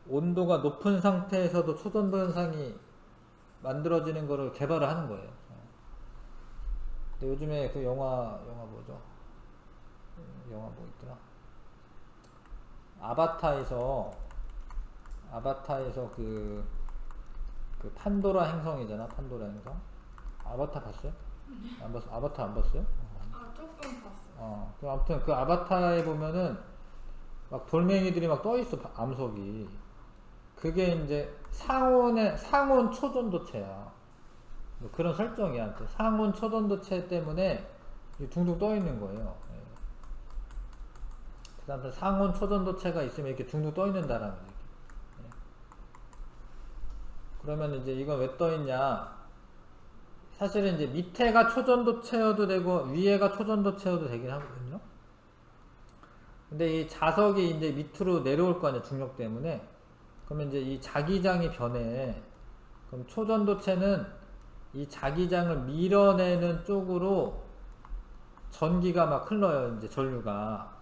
온도가 높은 상태에서도 초전도 현상이 만들어지는 거를 개발을 하는 거예요. 근데 요즘에 그 영화 뭐죠? 영화 뭐 있더라? 아바타에서 그 판도라 행성이잖아. 판도라 행성. 아바타 봤어요? 안 봤어? 아바타 안 봤어요? 아, 조금 봤어요. 아무튼 그 아바타에 보면은 막 돌멩이들이 막 떠 있어. 암석이. 그게 이제 상온 초전도체야. 뭐 그런 설정이야. 상온 초전도체 때문에 둥둥 떠 있는 거예요. 예. 그 다음에 상온 초전도체가 있으면 이렇게 둥둥 떠 있는다라는 얘기. 예. 그러면 이제 이건 왜 떠 있냐? 사실은 이제 밑에가 초전도체여도 되고 위에가 초전도체여도 되긴 하거든요. 근데 이 자석이 이제 밑으로 내려올 거 아니야, 중력 때문에. 그러면 이제 이 자기장이 변해. 그럼 초전도체는 이 자기장을 밀어내는 쪽으로 전기가 막 흘러요, 이제 전류가.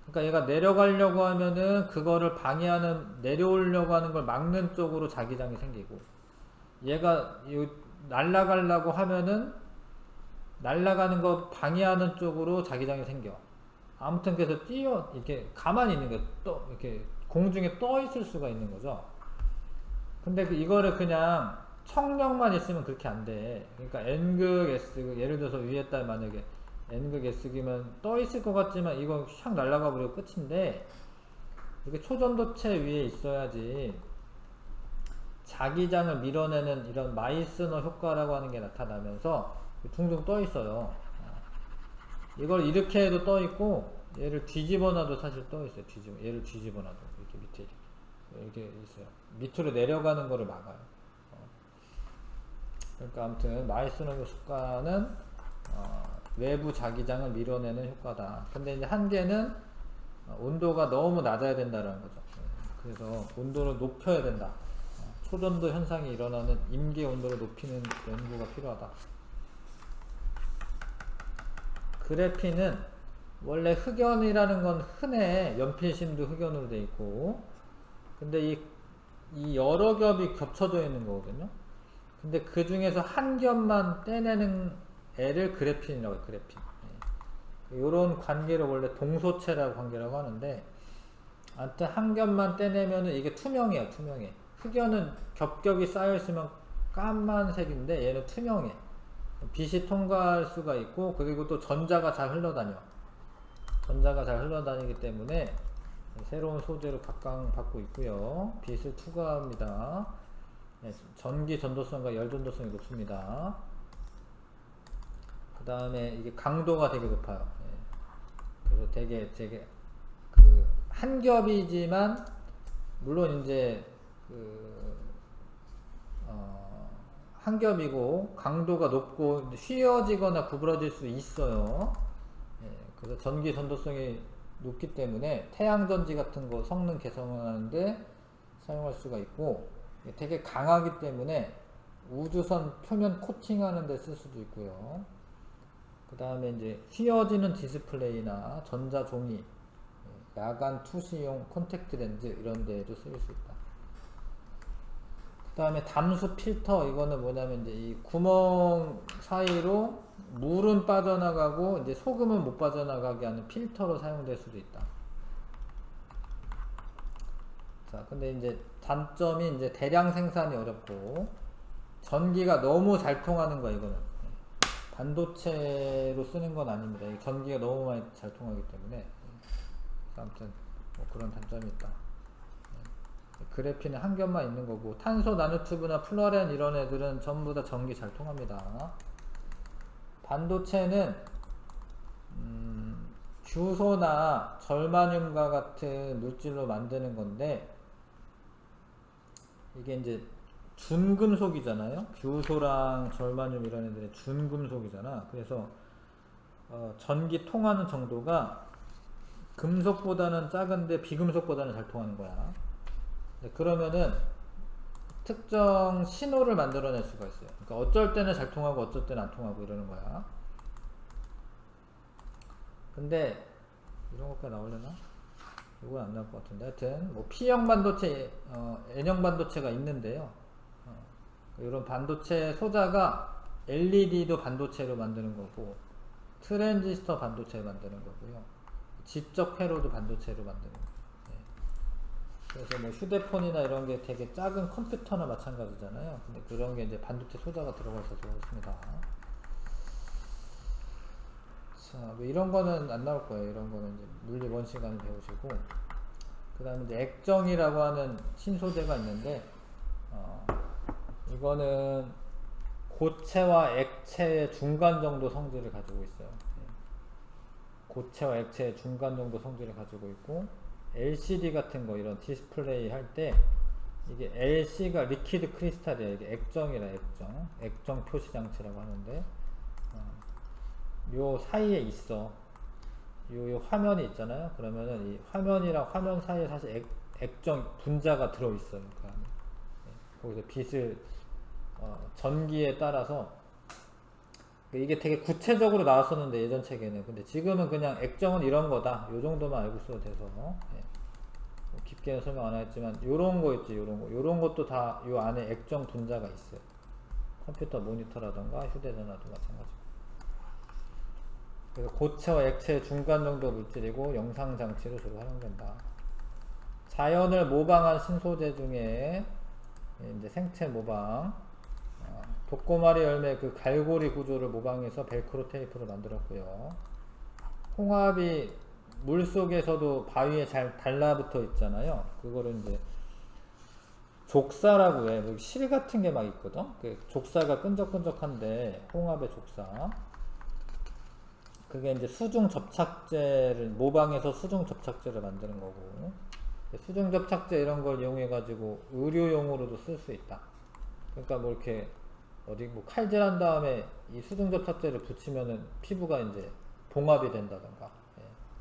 그러니까 얘가 내려가려고 하면은 그거를 방해하는, 내려오려고 하는 걸 막는 쪽으로 자기장이 생기고, 얘가 날아가려고 하면은 날아가는 거 방해하는 쪽으로 자기장이 생겨. 아무튼 그래서 이렇게 가만히 있는 게 이렇게 공중에 떠 있을 수가 있는 거죠. 근데 이거를 그냥 청력만 있으면 그렇게 안 돼. 그러니까 N극 S극, 예를 들어서 위에다 만약에 N극 S극이면 떠 있을 것 같지만 이건 샥 날아가 버리고 끝인데, 이게 초전도체 위에 있어야지 자기장을 밀어내는 이런 마이스너 효과라고 하는 게 나타나면서 둥둥 떠 있어요. 이걸 이렇게 해도 떠 있고, 얘를 뒤집어놔도 사실 떠 있어요. 얘를 뒤집어놔도 이렇게 밑에 이렇게 있어요. 밑으로 내려가는 거를 막아요. 그러니까 아무튼 마이스너 효과는 외부 자기장을 밀어내는 효과다. 근데 이제 한계는 온도가 너무 낮아야 된다는 거죠. 그래서 온도를 높여야 된다. 초전도 현상이 일어나는 임계 온도를 높이는 연구가 필요하다. 그래핀은 원래 흑연이라는 건 흔해. 연필심도 흑연으로 돼 있고. 근데 이 여러 겹이 겹쳐져 있는 거거든요. 근데 그 중에서 한 겹만 떼내는 애를 그래핀이라고 해요. 그래핀. 이런 관계를 원래 동소체라고 관계라고 하는데, 아무튼 한 겹만 떼내면은 이게 투명해요. 투명해. 흑연은 겹겹이 쌓여있으면 까만색인데 얘는 투명해. 빛이 통과할 수가 있고, 그리고 또 전자가 잘 흘러다녀. 전자가 잘 흘러다니기 때문에 새로운 소재로 각광받고 있고요. 빛을 투과합니다. 전기 전도성과 열 전도성이 높습니다. 그 다음에 이게 강도가 되게 높아요. 그래서 되게 한 겹이지만 물론 이제 한 겹이고 강도가 높고 휘어지거나 구부러질 수 있어요. 그래서 전기 전도성이 높기 때문에 태양전지 같은 거 성능 개선하는데 사용할 수가 있고, 되게 강하기 때문에 우주선 표면 코팅하는 데 쓸 수도 있고요. 그 다음에 이제 휘어지는 디스플레이나 전자종이, 야간 투시용 콘택트 렌즈 이런 데에도 쓰일 수 있다. 그 다음에 담수 필터, 이거는 뭐냐면 이제 이 구멍 사이로 물은 빠져나가고 이제 소금은 못 빠져나가게 하는 필터로 사용될 수도 있다. 자, 근데 이제 단점이 이제 대량 생산이 어렵고 전기가 너무 잘 통하는 거야. 이거는 반도체로 쓰는 건 아닙니다. 전기가 너무 많이 잘 통하기 때문에. 아무튼 뭐 그런 단점이 있다. 그래핀은 한 겹만 있는 거고, 탄소 나노튜브나 플로렌 이런 애들은 전부 다 전기 잘 통합니다. 반도체는 규소나 절마늄과 같은 물질로 만드는 건데, 이게 이제 준금속이잖아요. 규소랑 절마늄 이런 애들은 준금속이잖아. 그래서 전기 통하는 정도가 금속보다는 작은데 비금속보다는 잘 통하는 거야. 네, 그러면은 특정 신호를 만들어낼 수가 있어요. 그러니까 어쩔 때는 잘 통하고 어쩔 때는 안 통하고 이러는 거야. 근데 이런 것까지 나오려나? 이건 안 나올 것 같은데. 하여튼 뭐 P형 반도체, N형 반도체가 있는데요. 이런 반도체 소자가 LED도 반도체로 만드는 거고, 트랜지스터 반도체로 만드는 거고요. 지적 회로도 반도체로 만드는 거예요. 네. 그래서 뭐 휴대폰이나 이런 게 되게 작은 컴퓨터나 마찬가지잖아요. 근데 그런 게 이제 반도체 소자가 들어가 있어서 그렇습니다. 자, 뭐 이런 거는 안 나올 거예요. 이런 거는 이제 물리 원 시간을 배우시고, 그 다음에 이제 액정이라고 하는 신소재가 있는데, 이거는 고체와 액체의 중간 정도 성질을 가지고 있어요. 고체와 액체의 중간 정도 성질을 가지고 있고, LCD 같은 거 이런 디스플레이 할 때 이게 LC가 리퀴드 크리스탈이에요. 이게 액정이라 액정 표시 장치라고 하는데, 요 사이에 있어. 요 화면이 있잖아요. 그러면은 이 화면이랑 화면 사이에 사실 액정 분자가 들어있어요. 그 안에. 거기서 빛을 전기에 따라서 이게 되게 구체적으로 나왔었는데 예전 책에는. 근데 지금은 그냥 액정은 이런 거다. 요 정도만 알고 있어도 돼서 깊게는 설명 안 하겠지만 요런 거 있지. 요런 것도 다 요 안에 액정 분자가 있어요. 컴퓨터 모니터라던가 휴대전화도 마찬가지고. 그래서 고체와 액체의 중간 정도 물질이고 영상 장치로 주로 활용된다. 자연을 모방한 신소재 중에 이제 생체 모방, 독고마리 열매 그 갈고리 구조를 모방해서 벨크로 테이프로 만들었고요. 홍합이 물 속에서도 바위에 잘 달라붙어 있잖아요. 그거를 이제 족사라고 해. 실 같은 게 막 있거든. 그 족사가 끈적끈적한데 홍합의 족사. 그게 이제 수중 접착제를 모방해서 수중 접착제를 만드는 거고, 수중 접착제 이런 걸 이용해 가지고 의료용으로도 쓸 수 있다. 그러니까 뭐 이렇게 어디 뭐 칼질한 다음에 이 수중 접착제를 붙이면은 피부가 이제 봉합이 된다던가,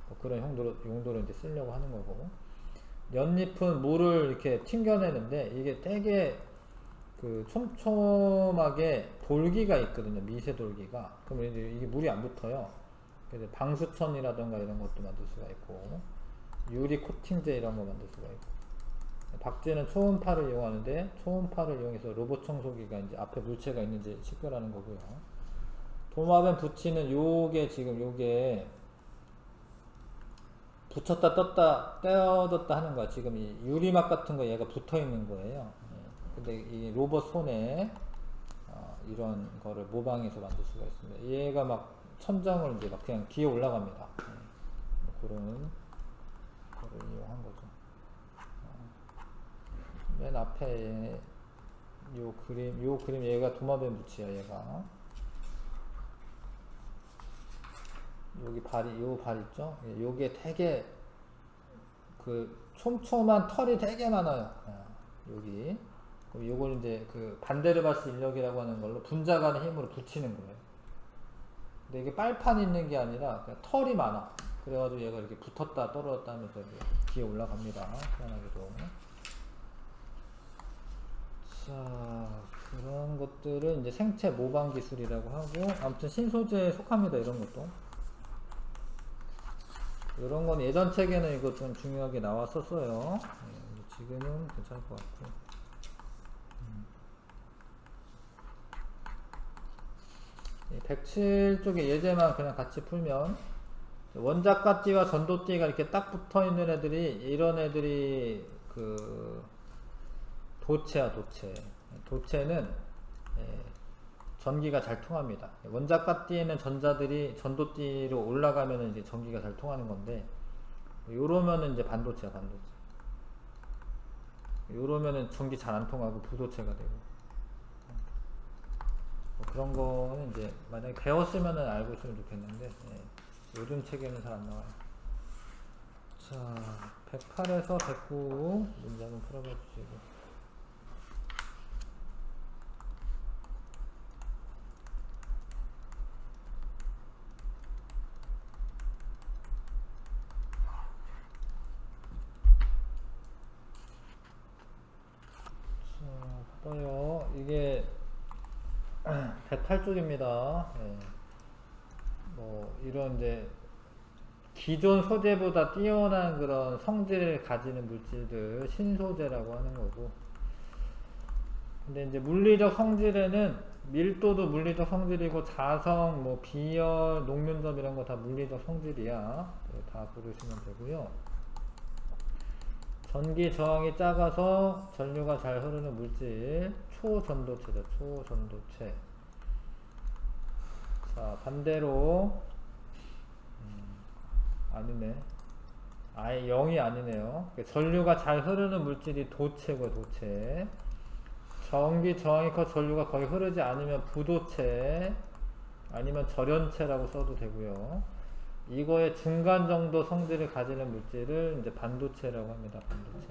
뭐 그런 용도로 이제 쓰려고 하는 거고. 연잎은 물을 이렇게 튕겨내는데 이게 되게 그 촘촘하게 돌기가 있거든요. 미세 돌기가. 그러면 이제 이게 물이 안 붙어요. 그래서 방수천이라던가 이런 것도 만들 수가 있고, 유리 코팅제 이런 거 만들 수가 있고. 박쥐는 초음파를 이용하는데 초음파를 이용해서 로봇 청소기가 이제 앞에 물체가 있는지 식별하는 거고요. 도마뱀 붙이는 요게 붙였다 떴다 떼어졌다 하는 거야. 지금 이 유리막 같은 거 얘가 붙어 있는 거예요. 근데 이 로봇 손에 이런 거를 모방해서 만들 수가 있습니다. 얘가 막 천장을 이제 막 그냥 기어 올라갑니다. 그런 거를 이용한 거죠. 맨 앞에 요 그림 얘가 도마뱀 무치야. 얘가 여기 요 발 있죠? 요게 되게 그 촘촘한 털이 되게 많아요. 여기. 그럼 요걸 이제 그 반데르바스 인력이라고 하는 걸로 분자 간의 힘으로 붙이는 거예요. 근데 이게 빨판이 있는 게 아니라 그냥 털이 많아. 그래가지고 얘가 이렇게 붙었다 떨어졌다 하면서 기어 올라갑니다. 편하게도. 자, 그런 것들은 이제 생체 모방 기술이라고 하고, 아무튼 신소재에 속합니다. 이런 것도. 이런 건 예전 책에는 이거 좀 중요하게 나왔었어요. 지금은 괜찮을 것 같고. 107쪽의 예제만 그냥 같이 풀면, 원작가띠와 전도띠가 이렇게 딱 붙어 있는 애들이, 이런 애들이 그 도체야. 도체는 전기가 잘 통합니다. 원작가띠에는 전자들이 전도띠로 올라가면 이제 전기가 잘 통하는 건데, 요러면은 이제 반도체야. 요러면은 전기 잘 안 통하고 부도체가 되고. 뭐 그런 거는 이제 만약에 배웠으면은 알고 있으면 좋겠는데, 요즘 책에는 잘 안 나와요. 자, 108에서 109 문제 한번 풀어봐 주시고. 8쪽입니다. 예. 뭐 이런 이제 기존 소재보다 뛰어난 그런 성질을 가지는 물질들 신소재라고 하는 거고, 근데 이제 물리적 성질에는 밀도도 물리적 성질이고 자성, 뭐 비열, 녹면점 이런 거 다 물리적 성질이야. 다 부르시면 되고요. 전기 저항이 작아서 전류가 잘 흐르는 물질 초전도체죠. 초전도체. 자, 반대로 아니네. 아예 0이 아니네요. 전류가 잘 흐르는 물질이 도체고요. 도체. 전기 저항이 커 전류가 거의 흐르지 않으면 부도체 아니면 절연체라고 써도 되고요. 이거의 중간 정도 성질을 가지는 물질을 이제 반도체라고 합니다. 반도체.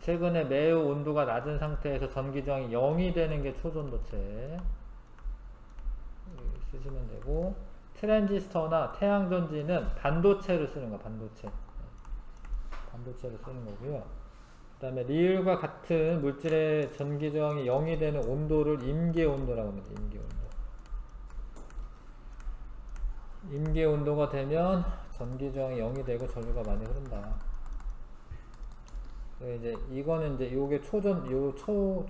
최근에 매우 온도가 낮은 상태에서 전기 저항이 0이 되는 게 초전도체 쓰시면 되고, 트랜지스터나 태양전지는 반도체를 쓰는 거, 반도체. 반도체를 쓰는 거고요. 그 다음에 리을과 같은 물질의 전기 저항이 0이 되는 온도를 임계 온도라고 합니다. 임계 온도. 임계 온도가 되면 전기 저항이 0이 되고 전류가 많이 흐른다. 이제 이거는 이제 요게 초전도체죠.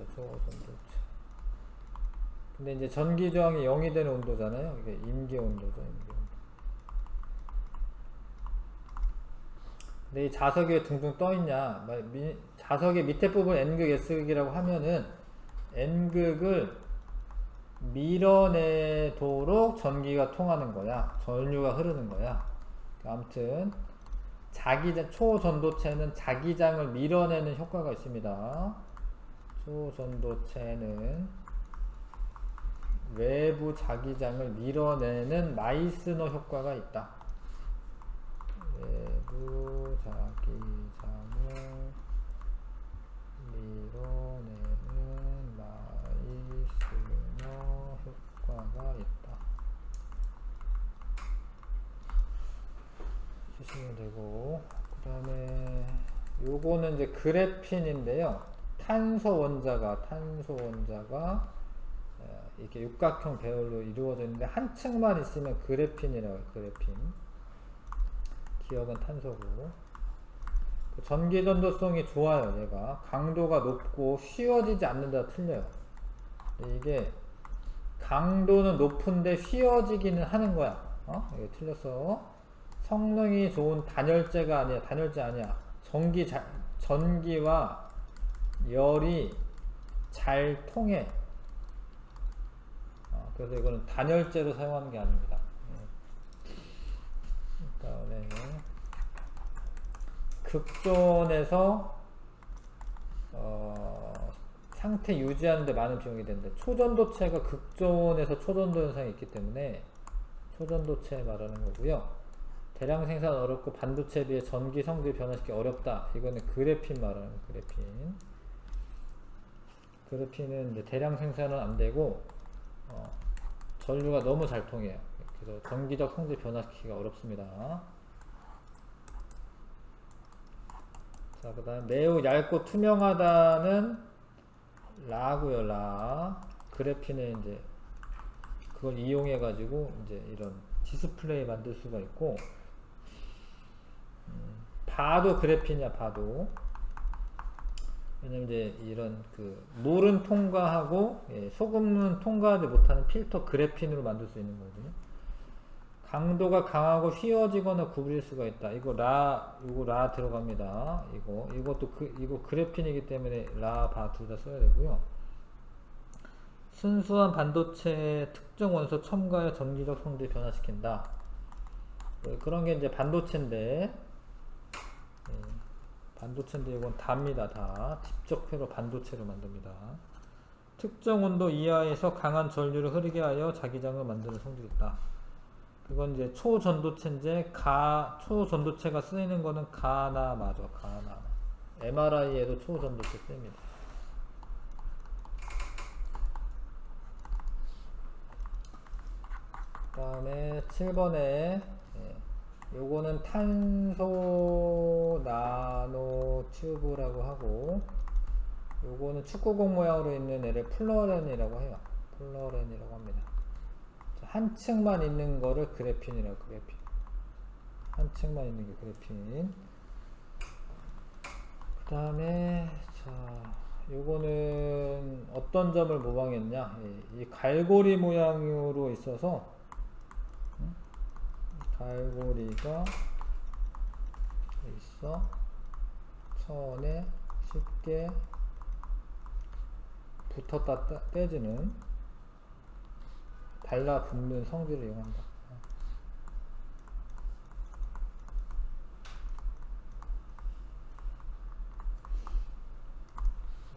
초전도체. 근데 이제 전기 저항이 0이 되는 온도잖아요. 이게 임계 온도죠. 임계 온도. 근데 이 자석이 왜 둥둥 떠 있냐? 자석의 밑에 부분 N극, S극이라고 하면은 N극을 밀어내도록 전기가 통하는 거야. 전류가 흐르는 거야. 아무튼 초전도체는 자기장을 밀어내는 효과가 있습니다. 초전도체는 외부 자기장을 밀어내는 마이스너 효과가 있다. 외부 자기장을 밀어내는 마이스너 효과가 있다. 쓰시면 되고, 그 다음에 요거는 이제 그래핀인데요. 탄소 원자가 이렇게 육각형 배열로 이루어져 있는데 한 층만 있으면 그래핀이라고 해요. 그래핀. 기억은 탄소고. 전기 전도성이 좋아요. 얘가 강도가 높고 휘어지지 않는다. 틀려요. 이게 강도는 높은데 휘어지기는 하는 거야. 이게 틀려서 성능이 좋은 단열재가 아니야. 단열재 아니야. 전기와 열이 잘 통해. 그래서 이거는 단열재로 사용하는 게 아닙니다. 그다음에 극존에서 상태 유지하는 데 많은 비용이 되는데, 초전도체가 극존에서 초전도 현상이 있기 때문에 초전도체 말하는 거고요. 대량 생산 어렵고 반도체에 비해 전기 성질 변화시키기 어렵다. 이거는 그래핀 말하는 거예요. 그래핀. 그래핀은 이제 대량 생산은 안 되고 전류가 너무 잘 통해요. 그래서 전기적 성질 변화시키기가 어렵습니다. 자, 그 다음 매우 얇고 투명하다는 라고요. 라. 그래핀에 이제 그걸 이용해 가지고 이제 이런 디스플레이 만들 수가 있고, 바도 그래핀이야. 바도. 왜냐면 이제 이런 물은 통과하고 소금은 통과하지 못하는 필터 그래핀으로 만들 수 있는 거거든요. 강도가 강하고 휘어지거나 구부릴 수가 있다. 이거 라 들어갑니다. 이거 그래핀이기 때문에 라, 바 둘 다 써야 되고요. 순수한 반도체 특정 원소 첨가해 전기적 성질 변화시킨다. 그런 게 이제 반도체인데, 이건 다입니다. 다 집적회로 반도체를 만듭니다. 특정 온도 이하에서 강한 전류를 흐르게 하여 자기장을 만드는 성질이 있다. 그건 이제 초전도체인데, 초전도체가 쓰이는 거는 가나 마죠. 가나. MRI에도 초전도체 씁니다. 그 다음에 7번에 요거는 탄소 나노 튜브라고 하고, 요거는 축구공 모양으로 있는 애를 플러렌이라고 해요. 플러렌이라고 합니다. 자, 한 층만 있는 거를 그래핀이라고, 그래핀. 한 층만 있는 게 그래핀. 그 다음에, 자, 요거는 어떤 점을 모방했냐. 이 갈고리 모양으로 있어서, 갈고리가 있어. 천에 쉽게 붙었다 떼지는, 달라붙는 성질을 이용한다.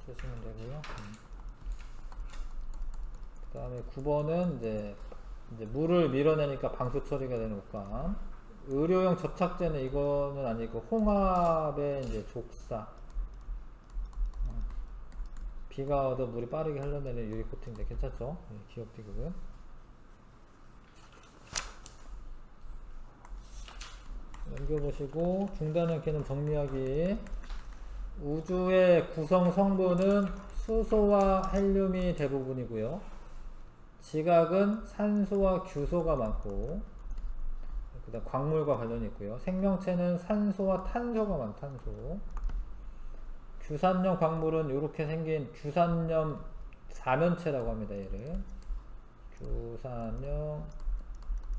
쓰시면 되고요. 그 다음에 9번은 이제 물을 밀어내니까 방수 처리가 되는 옷감. 의료용 접착제는 이거는 아니고 홍합의 이제 족사. 비가 와도 물이 빠르게 흘러내리는 유리 코팅제 괜찮죠? 기업 비급은. 넘겨보시고 중단은 개념 정리하기. 우주의 구성 성분은 수소와 헬륨이 대부분이고요. 지각은 산소와 규소가 많고, 그다음 광물과 관련이 있고요. 생명체는 산소와 탄소가 많고, 탄소. 규산염 광물은 이렇게 생긴 규산염 사면체라고 합니다. 얘를 규산염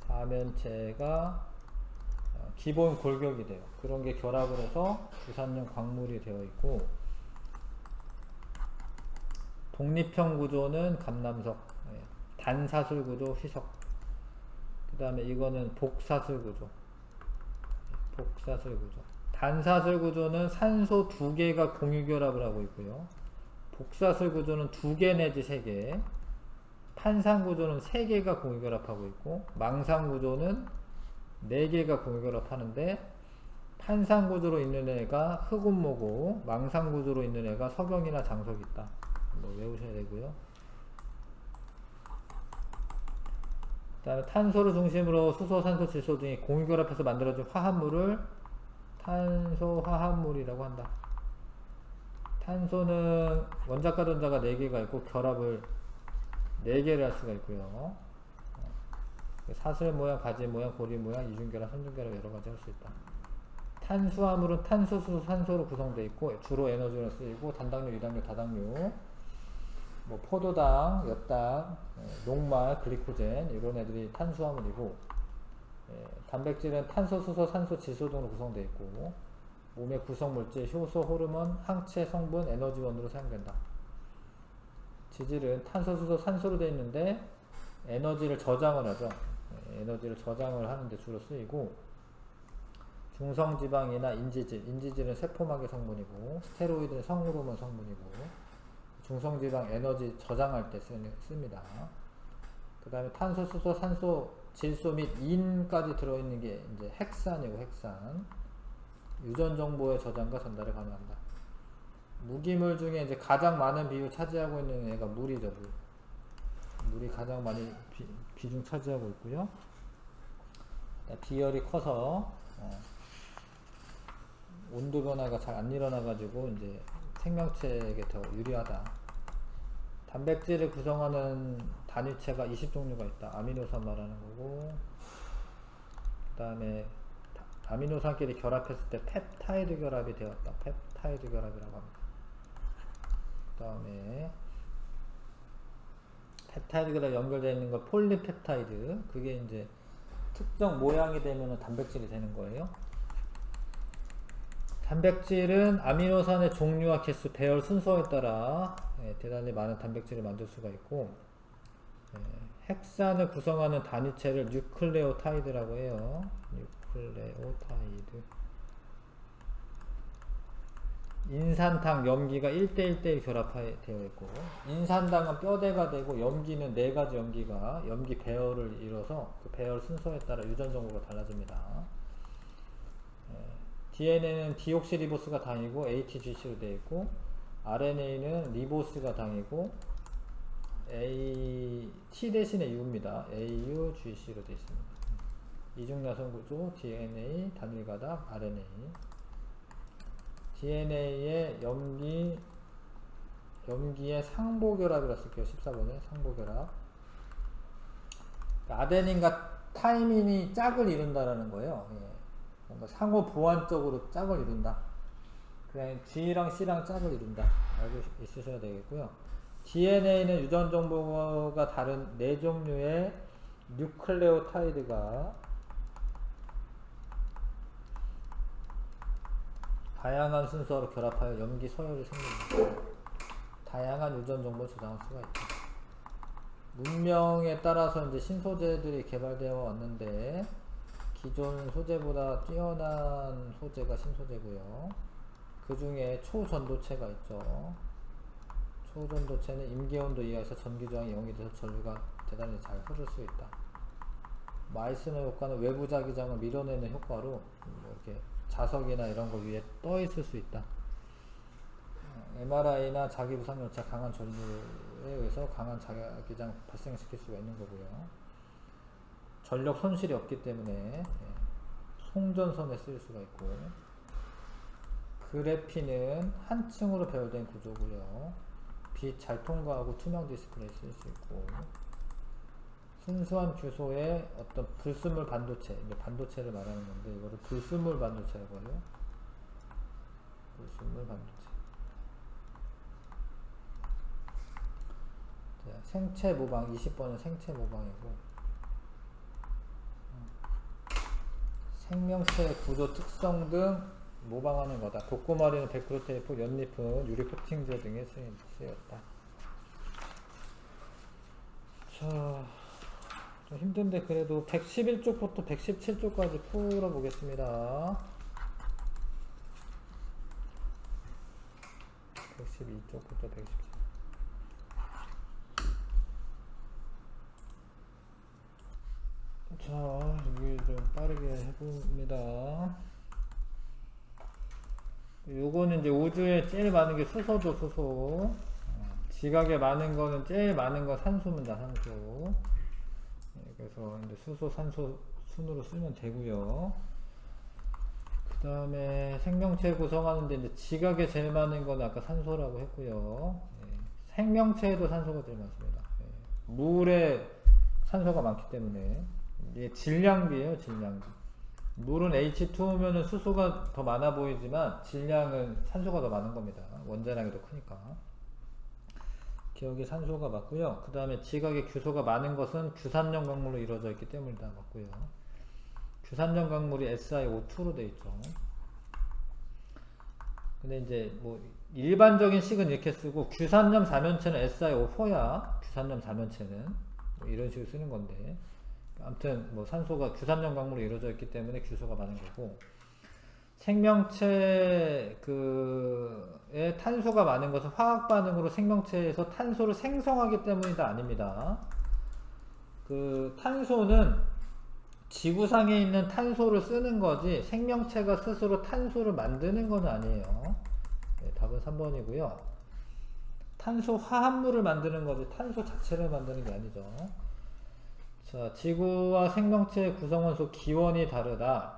사면체가 기본 골격이 돼요. 그런 게 결합을 해서 규산염 광물이 되어 있고, 독립형 구조는 감남석, 단사슬 구조 휘석. 그 다음에 이거는 복사슬 구조, 복사슬 구조. 단사슬 구조는 산소 2개가 공유결합을 하고 있고요. 복사슬 구조는 2개 내지 3개, 판상 구조는 3개가 공유결합하고 있고, 망상 구조는 4개가 공유결합하는데, 판상 구조로 있는 애가 흑운모고 망상 구조로 있는 애가 석영이나 장석이 있다. 뭐 외우셔야 되고요. 그 다음에 탄소를 중심으로 수소, 산소, 질소 등이 공유결합해서 만들어진 화합물을 탄소 화합물이라고 한다. 탄소는 원자과 전자가 4개가 있고 결합을 4개를 할 수가 있고요. 사슬 모양, 가지 모양, 고리 모양, 이중결합, 삼중결합 여러가지 할 수 있다. 탄수화물은 탄소, 수소, 산소로 구성되어 있고 주로 에너지로 쓰이고, 단당류, 유당류, 다당류, 뭐 포도당, 엿당, 녹말, 글리코젠 이런 애들이 탄수화물이고, 단백질은 탄소, 수소, 산소, 질소 등으로 구성되어 있고, 몸의 구성물질, 효소, 호르몬, 항체 성분, 에너지원으로 사용된다. 지질은 탄소, 수소, 산소로 되어 있는데 에너지를 저장을 하죠. 에너지를 저장을 하는데 주로 쓰이고, 중성지방이나 인지질, 인지질은 세포막의 성분이고, 스테로이드는 성호르몬 성분이고, 중성지방 에너지 저장할 때 씁니다. 그 다음에 탄소, 수소, 산소, 질소 및 인까지 들어있는 게 이제 핵산이고, 핵산. 유전 정보의 저장과 전달을 가능한다. 무기물 중에 이제 가장 많은 비율 차지하고 있는 애가 물이죠, 물. 물이 가장 많이 비중 차지하고 있고요. 비열이 커서 온도 변화가 잘 안 일어나가지고 이제 생명체에게 더 유리하다. 단백질을 구성하는 단위체가 20종류가 있다. 아미노산 말하는 거고, 그 다음에 아미노산끼리 결합했을 때 펩타이드 결합이 되었다. 펩타이드 결합이라고 합니다. 그 다음에 펩타이드 결합 연결되어 있는 거 폴리펩타이드, 그게 이제 특정 모양이 되면 단백질이 되는 거예요. 단백질은 아미노산의 종류와 개수, 배열 순서에 따라 대단히 많은 단백질을 만들 수가 있고, 핵산을 구성하는 단위체를 뉴클레오타이드라고 해요. 뉴클레오타이드. 인산당, 염기가 1대1대1 결합되어 있고, 인산당은 뼈대가 되고 염기는 4가지 염기가 염기 배열을 이뤄서 그 배열 순서에 따라 유전 정보가 달라집니다. DNA는 디옥시리보스가 당이고 ATGC로 되어 있고, RNA는 리보스가 당이고 T 대신에 U입니다. AUGC로 되어 있습니다. 이중나선 구조, DNA, 단위가닥, RNA. DNA의 염기 염기의 상보결합이라 쓸게요. 14번에 상보결합. 아데닌과 타이민이 짝을 이룬다라는 거예요. 예. 뭔가 상호 보완적으로 짝을 이룬다. 그냥 G랑 C랑 짝을 이룬다. 알고 있으셔야 되겠고요. DNA는 유전 정보가 다른 4종류의 뉴클레오타이드가 다양한 순서로 결합하여 염기 서열을 생깁니다. 다양한 유전 정보를 저장할 수가 있다. 문명에 따라서 이제 신소재들이 개발되어 왔는데 기존 소재보다 뛰어난 소재가 신소재고요. 그 중에 초전도체가 있죠. 초전도체는 임계온도 이하에서 전기저항이 0이 돼서 전류가 대단히 잘 흐를 수 있다. 마이스너 효과는 외부 자기장을 밀어내는 효과로 이렇게 자석이나 이런 거 위에 떠 있을 수 있다. MRI나 자기부상열차 강한 전류에 의해서 강한 자기장 발생시킬 수가 있는 거고요. 전력 손실이 없기 때문에 송전선에 쓰일 수가 있고, 그래핀은 한 층으로 배열된 구조고요. 빛 잘 통과하고 투명 디스플레이에 쓸 수 있고, 순수한 규소의 어떤 불순물 반도체, 반도체를 말하는 건데 이거를 불순물 반도체라고 해요. 불순물 반도체. 자, 생체 모방 20번은 생체 모방이고, 생명체의 구조 특성 등 모방하는 거다. 독고마리는 베크로테이프, 연잎은 유리 코팅제 등에 쓰였다. 자, 좀 힘든데 그래도 111쪽부터 117쪽까지 풀어보겠습니다. 112쪽부터 117쪽. 자, 여기 좀 빠르게 해봅니다. 요거는 이제 우주에 제일 많은 게 수소죠, 수소. 지각에 많은 거는 제일 많은 건 산소입니다, 산소. 그래서 이제 수소, 산소 순으로 쓰면 되고요. 그 다음에 생명체 구성하는데 이제 지각에 제일 많은 건 아까 산소라고 했고요. 생명체에도 산소가 제일 많습니다. 물에 산소가 많기 때문에 이게 질량비예요, 질량비. 물은 H2오면은 수소가 더 많아 보이지만 질량은 산소가 더 많은 겁니다. 원자량이 더 크니까. 기억이 산소가 맞고요. 그 다음에 지각에 규소가 많은 것은 규산염 광물로 이루어져 있기 때문이다. 맞고요. 규산염 광물이 SiO2로 되어 있죠. 근데 이제 뭐 일반적인 식은 이렇게 쓰고, 규산염 사면체는 SiO4야. 규산염 사면체는 뭐 이런 식으로 쓰는 건데, 아무튼 뭐 산소가 규산염 광물로 이루어져 있기 때문에 규소가 많은 거고, 생명체에 탄소가 많은 것은 화학 반응으로 생명체에서 탄소를 생성하기 때문이다. 아닙니다. 그 탄소는 지구상에 있는 탄소를 쓰는 거지 생명체가 스스로 탄소를 만드는 건 아니에요. 네, 답은 3번이고요. 탄소 화합물을 만드는 거지 탄소 자체를 만드는 게 아니죠. 자, 지구와 생명체의 구성원소 기원이 다르다.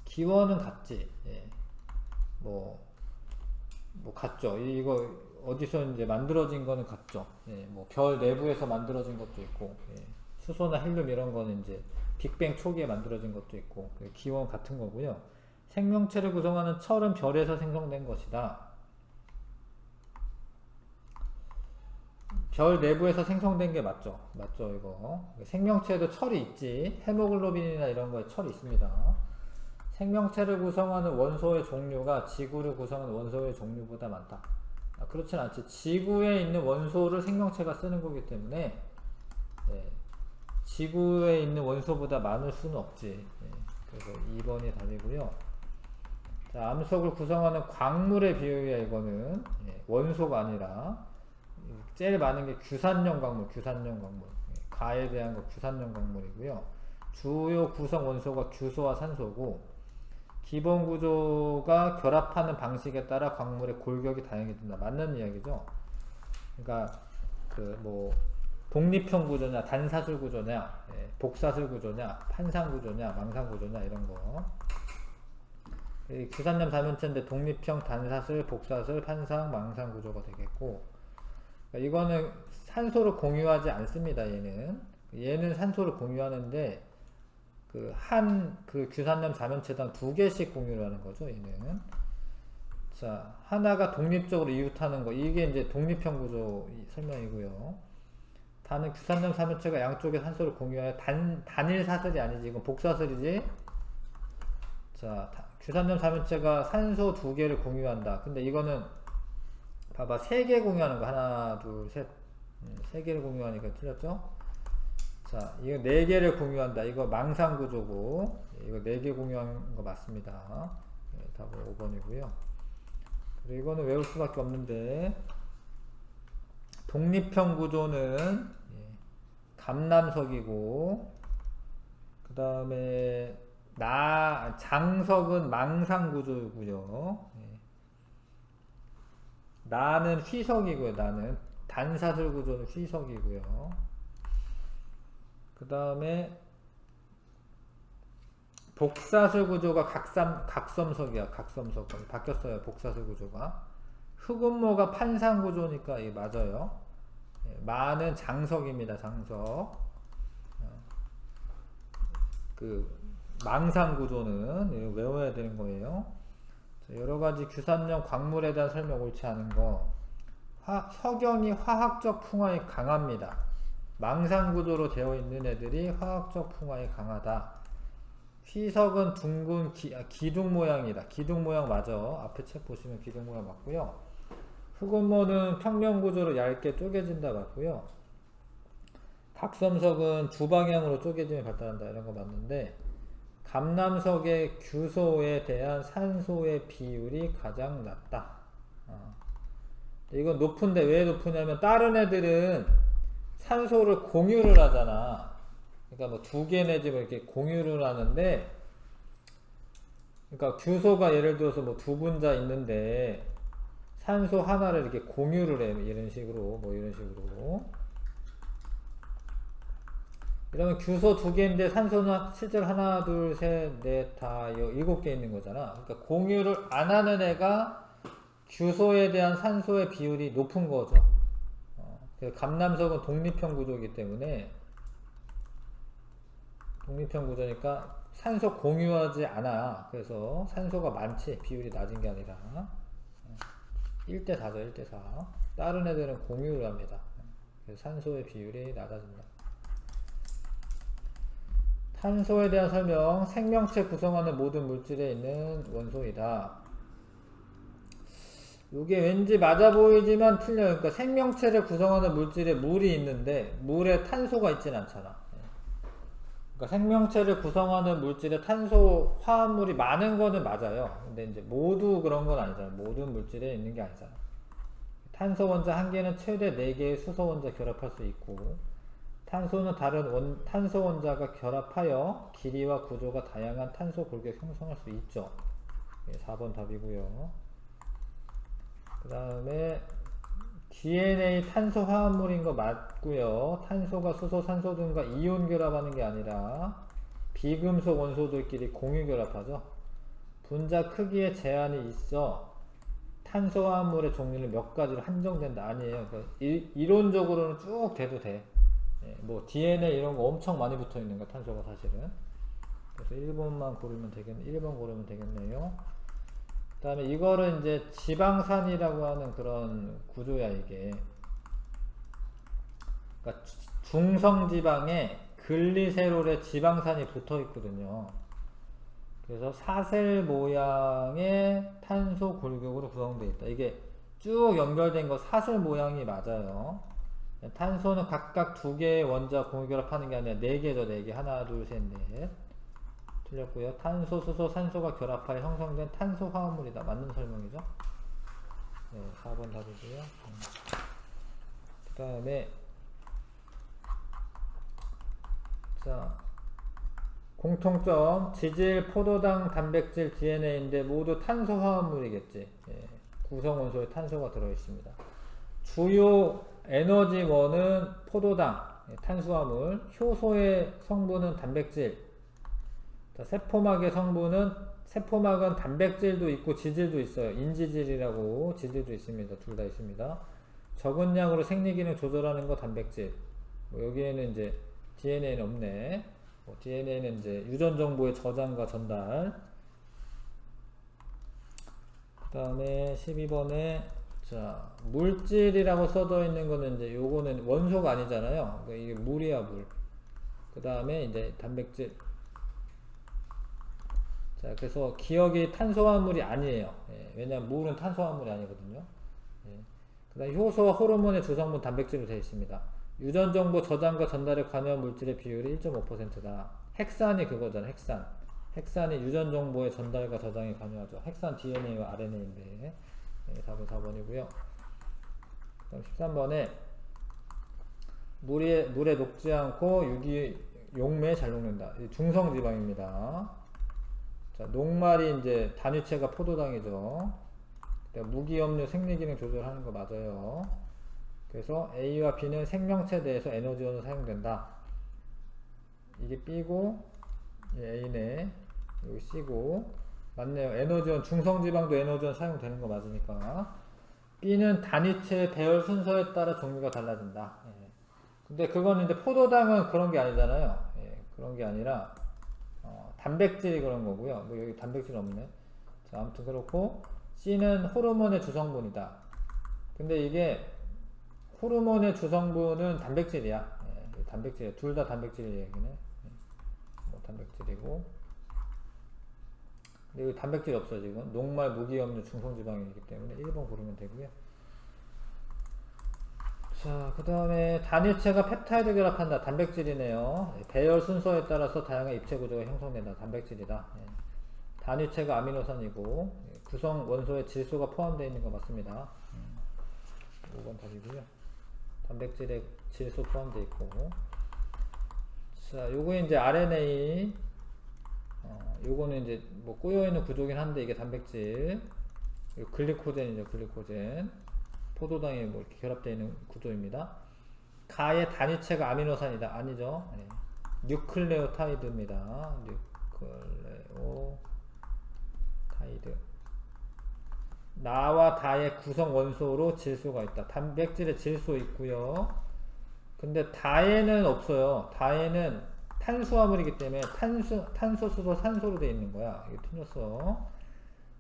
기원은 같지. 예. 뭐 같죠. 이거 어디서 이제 만들어진 거는 같죠. 예. 뭐 별 내부에서 만들어진 것도 있고, 예. 수소나 헬륨 이런 거는 이제 빅뱅 초기에 만들어진 것도 있고, 기원 같은 거고요. 생명체를 구성하는 철은 별에서 생성된 것이다. 별 내부에서 생성된 게 맞죠. 맞죠, 이거. 생명체에도 철이 있지. 헤모글로빈이나 이런 거에 철이 있습니다. 생명체를 구성하는 원소의 종류가 지구를 구성하는 원소의 종류보다 많다. 그렇진 않지. 지구에 있는 원소를 생명체가 쓰는 거기 때문에, 지구에 있는 원소보다 많을 수는 없지. 그래서 2번이 답이고요. 자, 암석을 구성하는 광물의 비율이야, 이거는. 원소가 아니라. 제일 많은 게 규산염 광물, 규산염 광물. 가에 대한 거 규산염 광물이고요. 주요 구성 원소가 규소와 산소고, 기본 구조가 결합하는 방식에 따라 광물의 골격이 다양해진다. 맞는 이야기죠. 그러니까 독립형 구조냐, 단사슬 구조냐, 복사슬 구조냐, 판상 구조냐, 망상 구조냐 이런 거. 이 규산염 사면체인데 독립형 단사슬, 복사슬, 판상, 망상 구조가 되겠고, 그러니까 이거는 산소를 공유하지 않습니다. 얘는 산소를 공유하는데 그 규산염 사면체당 2개씩 공유를 하는 거죠. 얘는. 자, 하나가 독립적으로 이웃하는 거, 이게 이제 독립형 구조 설명이고요. 다는 규산염 사면체가 양쪽에 산소를 공유하여 단일 사슬이 아니지, 이건 복사슬이지. 자, 규산염 사면체가 산소 2개를 공유한다. 근데 이거는 봐봐, 3개 공유하는 거, 하나 둘 셋, 3개를 공유하니까 틀렸죠? 자, 이거 4개를 공유한다. 이거 망상 구조고, 이거 4개 공유한 거 맞습니다. 답은 5번이고요. 그리고 이거는 외울 수밖에 없는데, 독립형 구조는 감남석이고, 그 다음에 장석은 망상 구조고요. 나는 휘석이고요. 나는 단사슬 구조는 휘석이고요. 그 다음에 복사슬 구조가 각섬석이야. 각섬석 바뀌었어요. 복사슬 구조가. 흑운모가 판상 구조니까 이게 맞아요. 마는 장석입니다. 장석. 그 망상 구조는 이거 외워야 되는 거예요. 여러가지 규산염 광물에 대한 설명 옳지 않은 거. 석영이 화학적 풍화에 강합니다. 망상 구조로 되어 있는 애들이 화학적 풍화에 강하다. 휘석은 둥근 기둥 모양이다. 기둥 모양 맞아. 앞에 책 보시면 기둥 모양 맞고요. 흑운모는 평면 구조로 얇게 쪼개진다 맞고요. 각섬석은 두 방향으로 쪼개짐이 발달한다. 이런 거 맞는데, 감남석의 규소에 대한 산소의 비율이 가장 낮다. 이건 높은데 왜 높으냐면, 다른 애들은 산소를 공유를 하잖아. 그러니까 뭐 2개 내지 뭐 이렇게 공유를 하는데, 그러니까 규소가 예를 들어서 뭐 2분자 있는데 산소 하나를 이렇게 공유를 해. 이런 식으로, 뭐 이런 식으로. 이러면 규소 2개인데 산소는 실제로 하나, 둘, 셋, 넷, 다 7개 있는 거잖아. 그러니까 공유를 안 하는 애가 규소에 대한 산소의 비율이 높은 거죠. 감남석은 독립형 구조이기 때문에, 독립형 구조니까 산소 공유하지 않아. 그래서 산소가 많지, 비율이 낮은 게 아니라. 1대4죠, 1대4. 다른 애들은 공유를 합니다. 그래서 산소의 비율이 낮아진다. 탄소에 대한 설명. 생명체 구성하는 모든 물질에 있는 원소이다. 이게 왠지 맞아 보이지만 틀려요. 그러니까 생명체를 구성하는 물질에 물이 있는데 물에 탄소가 있진 않잖아. 그러니까 생명체를 구성하는 물질에 탄소 화합물이 많은 거는 맞아요. 근데 이제 모두 그런 건 아니잖아. 모든 물질에 있는 게 아니잖아. 탄소 원자 한 개는 최대 4개의 수소 원자 결합할 수 있고, 탄소는 다른 탄소 원자가 결합하여 길이와 구조가 다양한 탄소 골격 형성할 수 있죠. 4번 답이고요. 그 다음에 DNA 탄소 화합물인 거 맞고요. 탄소가 수소, 산소 등과 이온 결합하는 게 아니라 비금속 원소들끼리 공유 결합하죠. 분자 크기에 제한이 있어 탄소 화합물의 종류는 몇 가지로 한정된다. 아니에요. 이론적으로는 쭉 돼도 돼. 뭐 DNA 이런 거 엄청 많이 붙어 있는 거, 탄소가 사실은. 그래서 1번만 고르면 되겠네. 1번 고르면 되겠네요. 그 다음에 이거를 이제 지방산이라고 하는 그런 구조야, 이게. 그러니까 중성지방에 글리세롤에 지방산이 붙어 있거든요. 그래서 사슬 모양의 탄소 골격으로 구성되어 있다. 이게 쭉 연결된 거 사슬 모양이 맞아요. 탄소는 각각 2개의 원자 공유결합하는 게 아니라 4개죠. 4개. 하나, 둘, 셋, 넷. 틀렸고요. 탄소, 수소, 산소가 결합하여 형성된 탄소 화합물이다. 맞는 설명이죠. 네, 4번 답이고요. 그 다음에 자, 공통점 지질, 포도당, 단백질, DNA인데 모두 탄소 화합물이겠지. 구성원소에 탄소가 들어있습니다. 주요 에너지원은 포도당, 탄수화물, 효소의 성분은 단백질, 자, 세포막의 성분은 세포막은 단백질도 있고 지질도 있어요. 인지질이라고 지질도 있습니다. 둘 다 있습니다. 적은 양으로 생리기능 조절하는 거 단백질. 뭐 여기에는 이제 DNA는 없네. 뭐 DNA는 이제 유전 정보의 저장과 전달. 그 다음에 12번에 자 물질이라고 써져 있는 거는 이제 요거는 원소가 아니잖아요. 그러니까 이게 물이야 물. 그 다음에 이제 단백질. 자 그래서 기억이 탄수화물이 아니에요. 예, 왜냐면 물은 탄수화물이 아니거든요. 예. 그 다음에 효소와 호르몬의 주성분 단백질로 되어 있습니다. 유전 정보 저장과 전달에 관여한 물질의 비율이 1.5%다. 핵산이 그거잖아. 핵산이 유전 정보의 전달과 저장에 관여하죠. 핵산 DNA와 RNA인데 네, 답은 4번이고요. 그다음 13번에 물에 녹지 않고 용매에 잘 녹는다. 중성 지방입니다. 자, 녹말이 이제 단위체가 포도당이죠. 무기염료 생리기능 조절하는 거 맞아요. 그래서 A와 B는 생명체 내에서 에너지원으로 사용된다. 이게 B고 A네. 여기 C고 맞네요. 에너지원 중성지방도 에너지원 사용되는 거 맞으니까. B는 단위체의 배열 순서에 따라 종류가 달라진다. 예. 근데 그거는 이제 포도당은 그런 게 아니잖아요. 예. 그런 게 아니라 단백질이 그런 거고요. 뭐 여기 단백질 없네. 자, 아무튼 그렇고 C는 호르몬의 주성분이다. 근데 이게 호르몬의 주성분은 단백질이야. 예. 단백질이야. 둘 다 단백질 얘기네. 예. 뭐 단백질이고. 근데 여기 단백질 없어 지금. 녹말 무기염료 중성지방이기 때문에 1번 고르면 되고요. 자, 그 다음에 단위체가 펩타이드 결합한다. 단백질이네요. 배열 순서에 따라서 다양한 입체 구조가 형성된다. 단백질이다. 예. 단위체가 아미노산이고 구성 원소에 질소가 포함되어 있는 거 맞습니다. 5번 답이고요. 단백질에 질소 포함되어 있고. 자, 요거 이제 RNA. 요거는 이제 뭐 꼬여있는 구조긴 한데 이게 단백질. 글리코젠이죠. 글리코젠. 포도당에 뭐 이렇게 결합되어 있는 구조입니다. 가의 단위체가 아미노산이다. 아니죠. 네. 뉴클레오타이드입니다. 뉴클레오타이드. 나와 다의 구성 원소로 질소가 있다. 단백질에 질소 있고요. 근데 다에는 없어요. 다에는 탄수화물이기 때문에 탄소, 수소, 산소로 되어 있는 거야. 이게 틀렸어.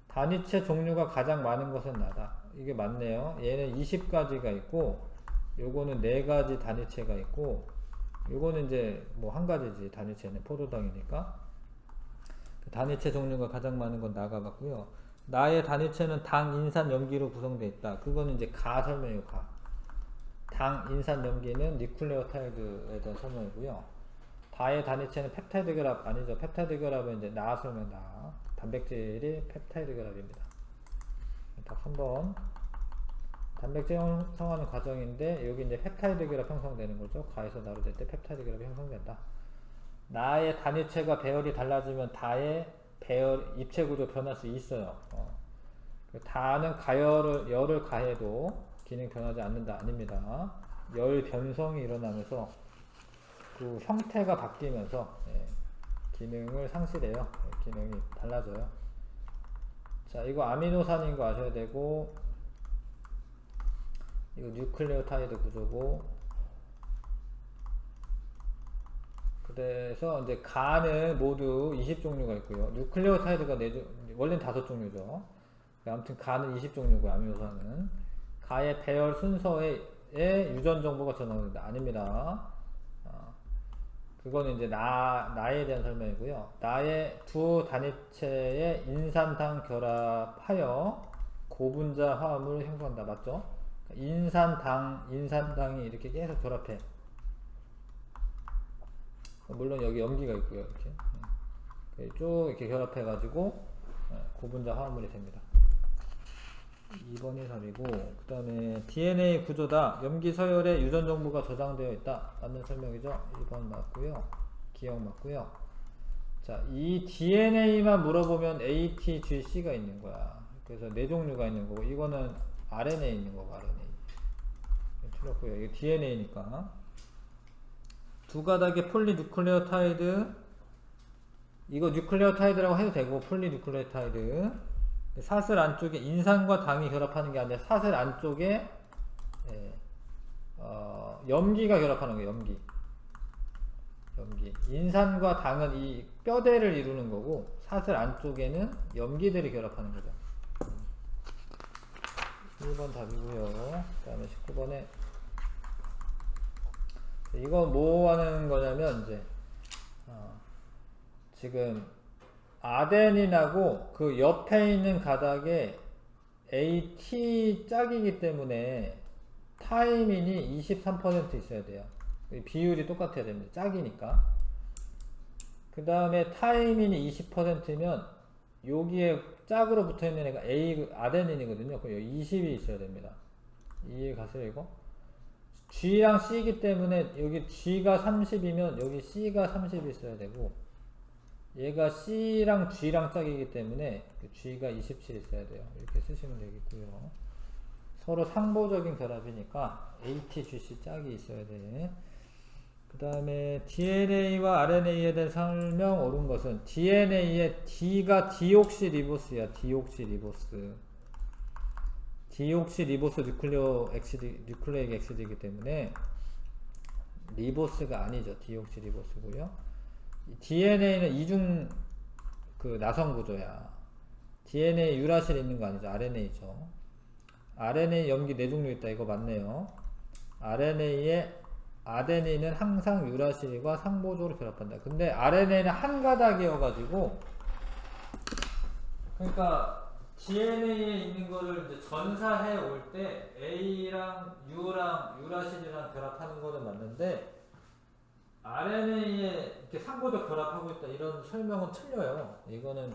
단위체 종류가 가장 많은 것은 나다. 이게 맞네요. 얘는 20가지가 있고, 요거는 4가지 단위체가 있고, 요거는 이제 뭐 한 가지지. 단위체는 포도당이니까. 단위체 종류가 가장 많은 건 나가 같고요. 나의 단위체는 당, 인산, 염기로 구성되어 있다. 그거는 이제 가 설명이고 가. 당, 인산, 염기는 니클레오타이드에 대한 설명이고요. 다의 단위체는 펩타이드 결합 아니죠. 펩타이드 결합은 이제 나 설명 나. 단백질이 펩타이드 결합입니다. 답 3번. 단백질 형성하는 과정인데 여기 이제 펩타이드 결합 형성되는 거죠. 가에서 나로 될 때 펩타이드 결합이 형성된다. 나의 단위체가 배열이 달라지면 다의 배열 입체 구조 변할 수 있어요. 다는 열을 가해도 기능 변하지 않는다. 아닙니다. 열 변성이 일어나면서 그 형태가 바뀌면서 기능을 상실해요. 기능이 달라져요. 자, 이거 아미노산인 거 아셔야 되고, 이거 뉴클레오타이드 구조고, 그래서 이제 가는 모두 20종류가 있고요. 뉴클레오타이드가 4종, 원래는 5종류죠. 아무튼 가는 20종류고, 아미노산은. 가의 배열 순서에 유전 정보가 전환된다. 아닙니다. 그거는 이제 나에 대한 설명이고요. 나의 두 단위체의 인산당 결합하여 고분자 화합을 형성한다. 맞죠? 인산당이 이렇게 계속 결합해. 물론 여기 염기가 있고요. 이렇게 쭉 이렇게 결합해가지고 고분자 화합물이 됩니다. 2번이 답이고, 그 다음에 DNA 구조다. 염기 서열에 유전 정보가 저장되어 있다. 맞는 설명이죠. 1번 맞고요. 기억 맞고요. 자, 이 DNA만 물어보면 A, T, G, C가 있는 거야. 그래서 4종류가 있는 거고, 이거는 RNA 있는 거고, RNA. 틀렸고요. 이거 DNA니까. 두 가닥의 폴리누클레오타이드 이거 뉴클레오타이드라고 해도 되고 폴리뉴클레오타이드. 사슬 안쪽에 인산과 당이 결합하는 게 아니라 사슬 안쪽에 염기가 결합하는 거예요. 염기. 인산과 당은 이 뼈대를 이루는 거고 사슬 안쪽에는 염기들이 결합하는 거죠. 1번 답이고요. 그 다음에 19번에 이건 뭐 하는 거냐면 이제 지금 아데닌하고 그 옆에 있는 가닥에 AT 짝이기 때문에 타이민이 23% 있어야 돼요. 비율이 똑같아야 됩니다. 짝이니까. 그 다음에 타이민이 20%면 여기에 짝으로 붙어 있는 애가 아데닌이거든요. 그럼 여기 20이 있어야 됩니다. 이해 가세요, 이거? G랑 C이기 때문에 여기 G가 30이면 여기 C가 30이 있어야 되고, 얘가 C랑 G랑 짝이기 때문에 G가 27 있어야 돼요. 이렇게 쓰시면 되겠고요. 서로 상보적인 결합이니까 ATGC 짝이 있어야 돼. 그 다음에 DNA와 RNA에 대한 설명 옳은 것은 DNA의 D가 디옥시리보스야. 디옥시리보스 뉴클레이크 엑시드이기 때문에 리보스가 아니죠. 디옥시리보스고요. DNA는 이중 나성 구조야. DNA 유라실 있는 거 아니죠. RNA죠. RNA 염기 4종류 있다. 이거 맞네요. RNA에 아데닌은 항상 유라실과 상보적으로 결합한다. 근데 RNA는 한 가닥이어가지고, 그러니까 DNA에 있는 거를 이제 전사해 올 때 A랑 U랑 유라실이랑 결합하는 거는 맞는데, RNA에 이렇게 상보적 결합하고 있다 이런 설명은 틀려요. 이거는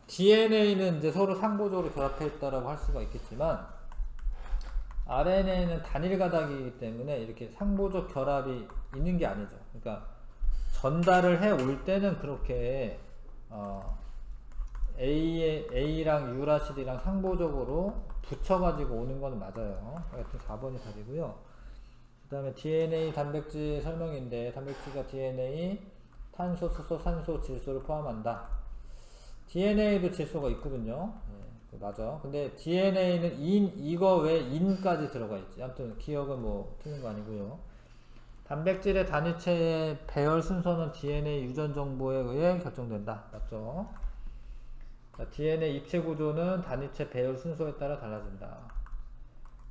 DNA는 이제 서로 상보적으로 결합해 있다라고 할 수가 있겠지만 RNA는 단일 가닥이기 때문에 이렇게 상보적 결합이 있는 게 아니죠. 그러니까 전달을 해 올 때는 그렇게 A랑 유라실이랑 상보적으로 붙여가지고 오는 건 맞아요. 하여튼 4번이 답이고요. 그 다음에 DNA 단백질 설명인데, 단백질과 DNA, 탄소, 수소, 산소, 질소를 포함한다. DNA도 질소가 있거든요. 네, 맞아. 근데 DNA는 이거 외에 인까지 들어가 있지. 아무튼 기억은 뭐 틀린 거 아니고요. 단백질의 단위체의 배열 순서는 DNA 유전 정보에 의해 결정된다. 맞죠? 자, DNA 입체 구조는 단위체 배열 순서에 따라 달라진다.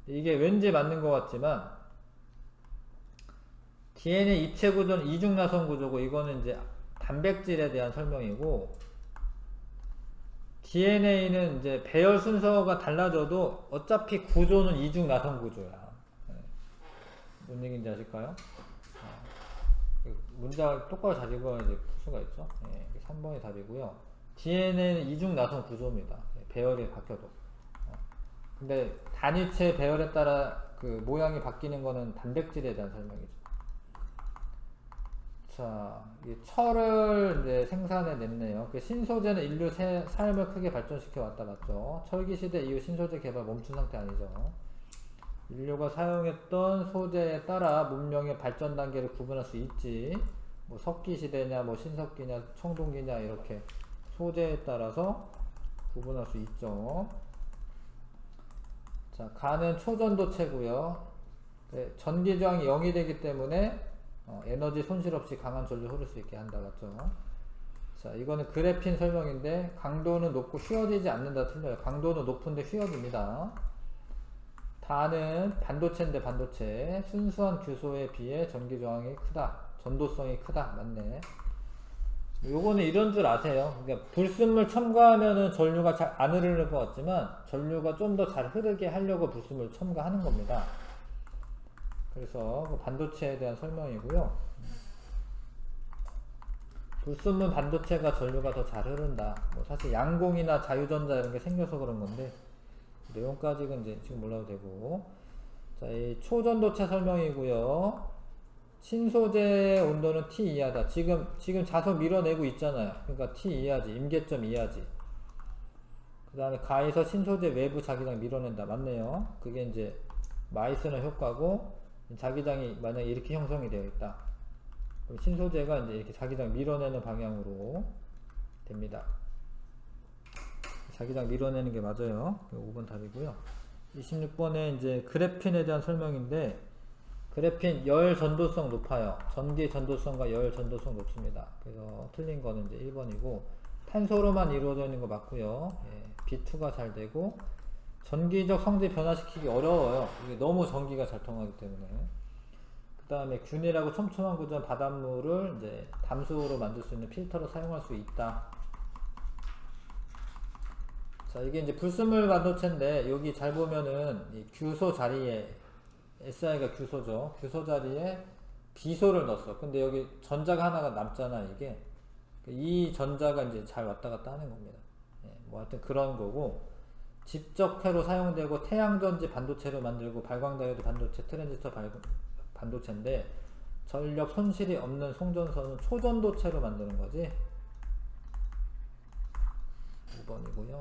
이게 왠지 맞는 것 같지만 DNA 입체 구조는 이중나선 구조고, 이거는 이제 단백질에 대한 설명이고, DNA는 이제 배열 순서가 달라져도 어차피 구조는 이중나선 구조야. 네. 뭔 얘기인지 아실까요? 문장 똑바로 잘 읽어야 이제 풀 수가 있죠. 네, 3번이 답이고요. DNA는 이중나선 구조입니다. 배열이 바뀌어도. 근데 단위체 배열에 따라 그 모양이 바뀌는 거는 단백질에 대한 설명이죠. 자, 이 철을 이제 생산해 냈네요. 그 신소재는 인류 삶을 크게 발전시켜 왔다, 맞죠? 철기 시대 이후 신소재 개발 멈춘 상태 아니죠? 인류가 사용했던 소재에 따라 문명의 발전 단계를 구분할 수 있지. 뭐 석기 시대냐, 뭐 신석기냐, 청동기냐 이렇게 소재에 따라서 구분할 수 있죠. 자, 간은 초전도체고요. 네, 전기 저항이 0이 되기 때문에 에너지 손실 없이 강한 전류 흐를 수 있게 한다. 맞죠? 자, 이거는 그래핀 설명인데, 강도는 높고 휘어지지 않는다. 틀려요. 강도는 높은데 휘어집니다. 단은 반도체인데 반도체. 순수한 규소에 비해 전기 저항이 크다. 전도성이 크다. 맞네. 요거는 이런 줄 아세요. 그러니까 불순물 첨가하면은 전류가 잘 안 흐르는 것 같지만, 전류가 좀 더 잘 흐르게 하려고 불순물 첨가하는 겁니다. 그래서 반도체에 대한 설명이고요. 불순물 반도체가 전류가 더 잘 흐른다. 뭐 사실 양공이나 자유전자 이런 게 생겨서 그런 건데, 내용까지는 이제 지금 몰라도 되고. 자, 이 초전도체 설명이고요. 신소재 온도는 T 이하다. 지금 자석 밀어내고 있잖아요. 그러니까 T 이하지. 임계점 이하지. 그 다음에 가에서 신소재 외부 자기장 밀어낸다. 맞네요. 그게 이제 마이스너 효과고, 자기장이 만약에 이렇게 형성이 되어 있다. 그리고 신소재가 이제 이렇게 자기장 밀어내는 방향으로 됩니다. 자기장 밀어내는 게 맞아요. 5번 답이고요. 26번에 이제 그래핀에 대한 설명인데, 그래핀 열 전도성 높아요. 전기 전도성과 열 전도성 높습니다. 그래서 틀린 거는 이제 1번이고, 탄소로만 이루어져 있는 거 맞고요. 예, B2가 잘 되고, 전기적 성질 변화시키기 어려워요. 이게 너무 전기가 잘 통하기 때문에. 그 다음에 균일하고 촘촘한 구조의 바닷물을 이제 담수로 만들 수 있는 필터로 사용할 수 있다. 자, 이게 이제 불순물 반도체인데, 여기 잘 보면은 이 규소 자리에, SI가 규소죠. 규소 자리에 비소를 넣었어. 근데 여기 전자가 하나가 남잖아, 이게. 이 전자가 이제 잘 왔다 갔다 하는 겁니다. 예, 뭐 하여튼 그런 거고, 집적회로 사용되고 태양전지 반도체로 만들고 발광다이오드 반도체, 트랜지스터 반도체인데, 전력 손실이 없는 송전선은 초전도체로 만드는 거지. 5번이고요.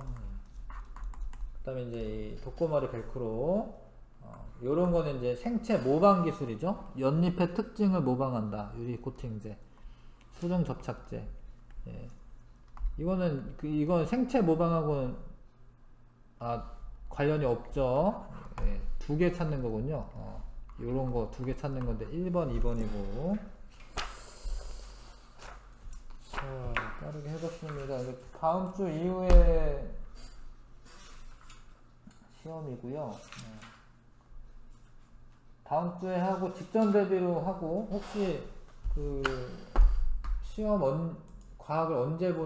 그 다음에 이제 이 독고머리 벨크로, 요런 거는 이제 생체 모방 기술이죠. 연립의 특징을 모방한다. 유리 코팅제, 수중 접착제. 예. 이건 생체 모방하고는 관련이 없죠. 예. 두 개 찾는 거군요. 요런 거 두 개 찾는 건데 1번, 2번이고. 자, 빠르게 해봤습니다. 다음 주 이후에 시험이고요. 다음 주에 하고 직전 대비로 하고, 혹시 그 시험 과학을 언제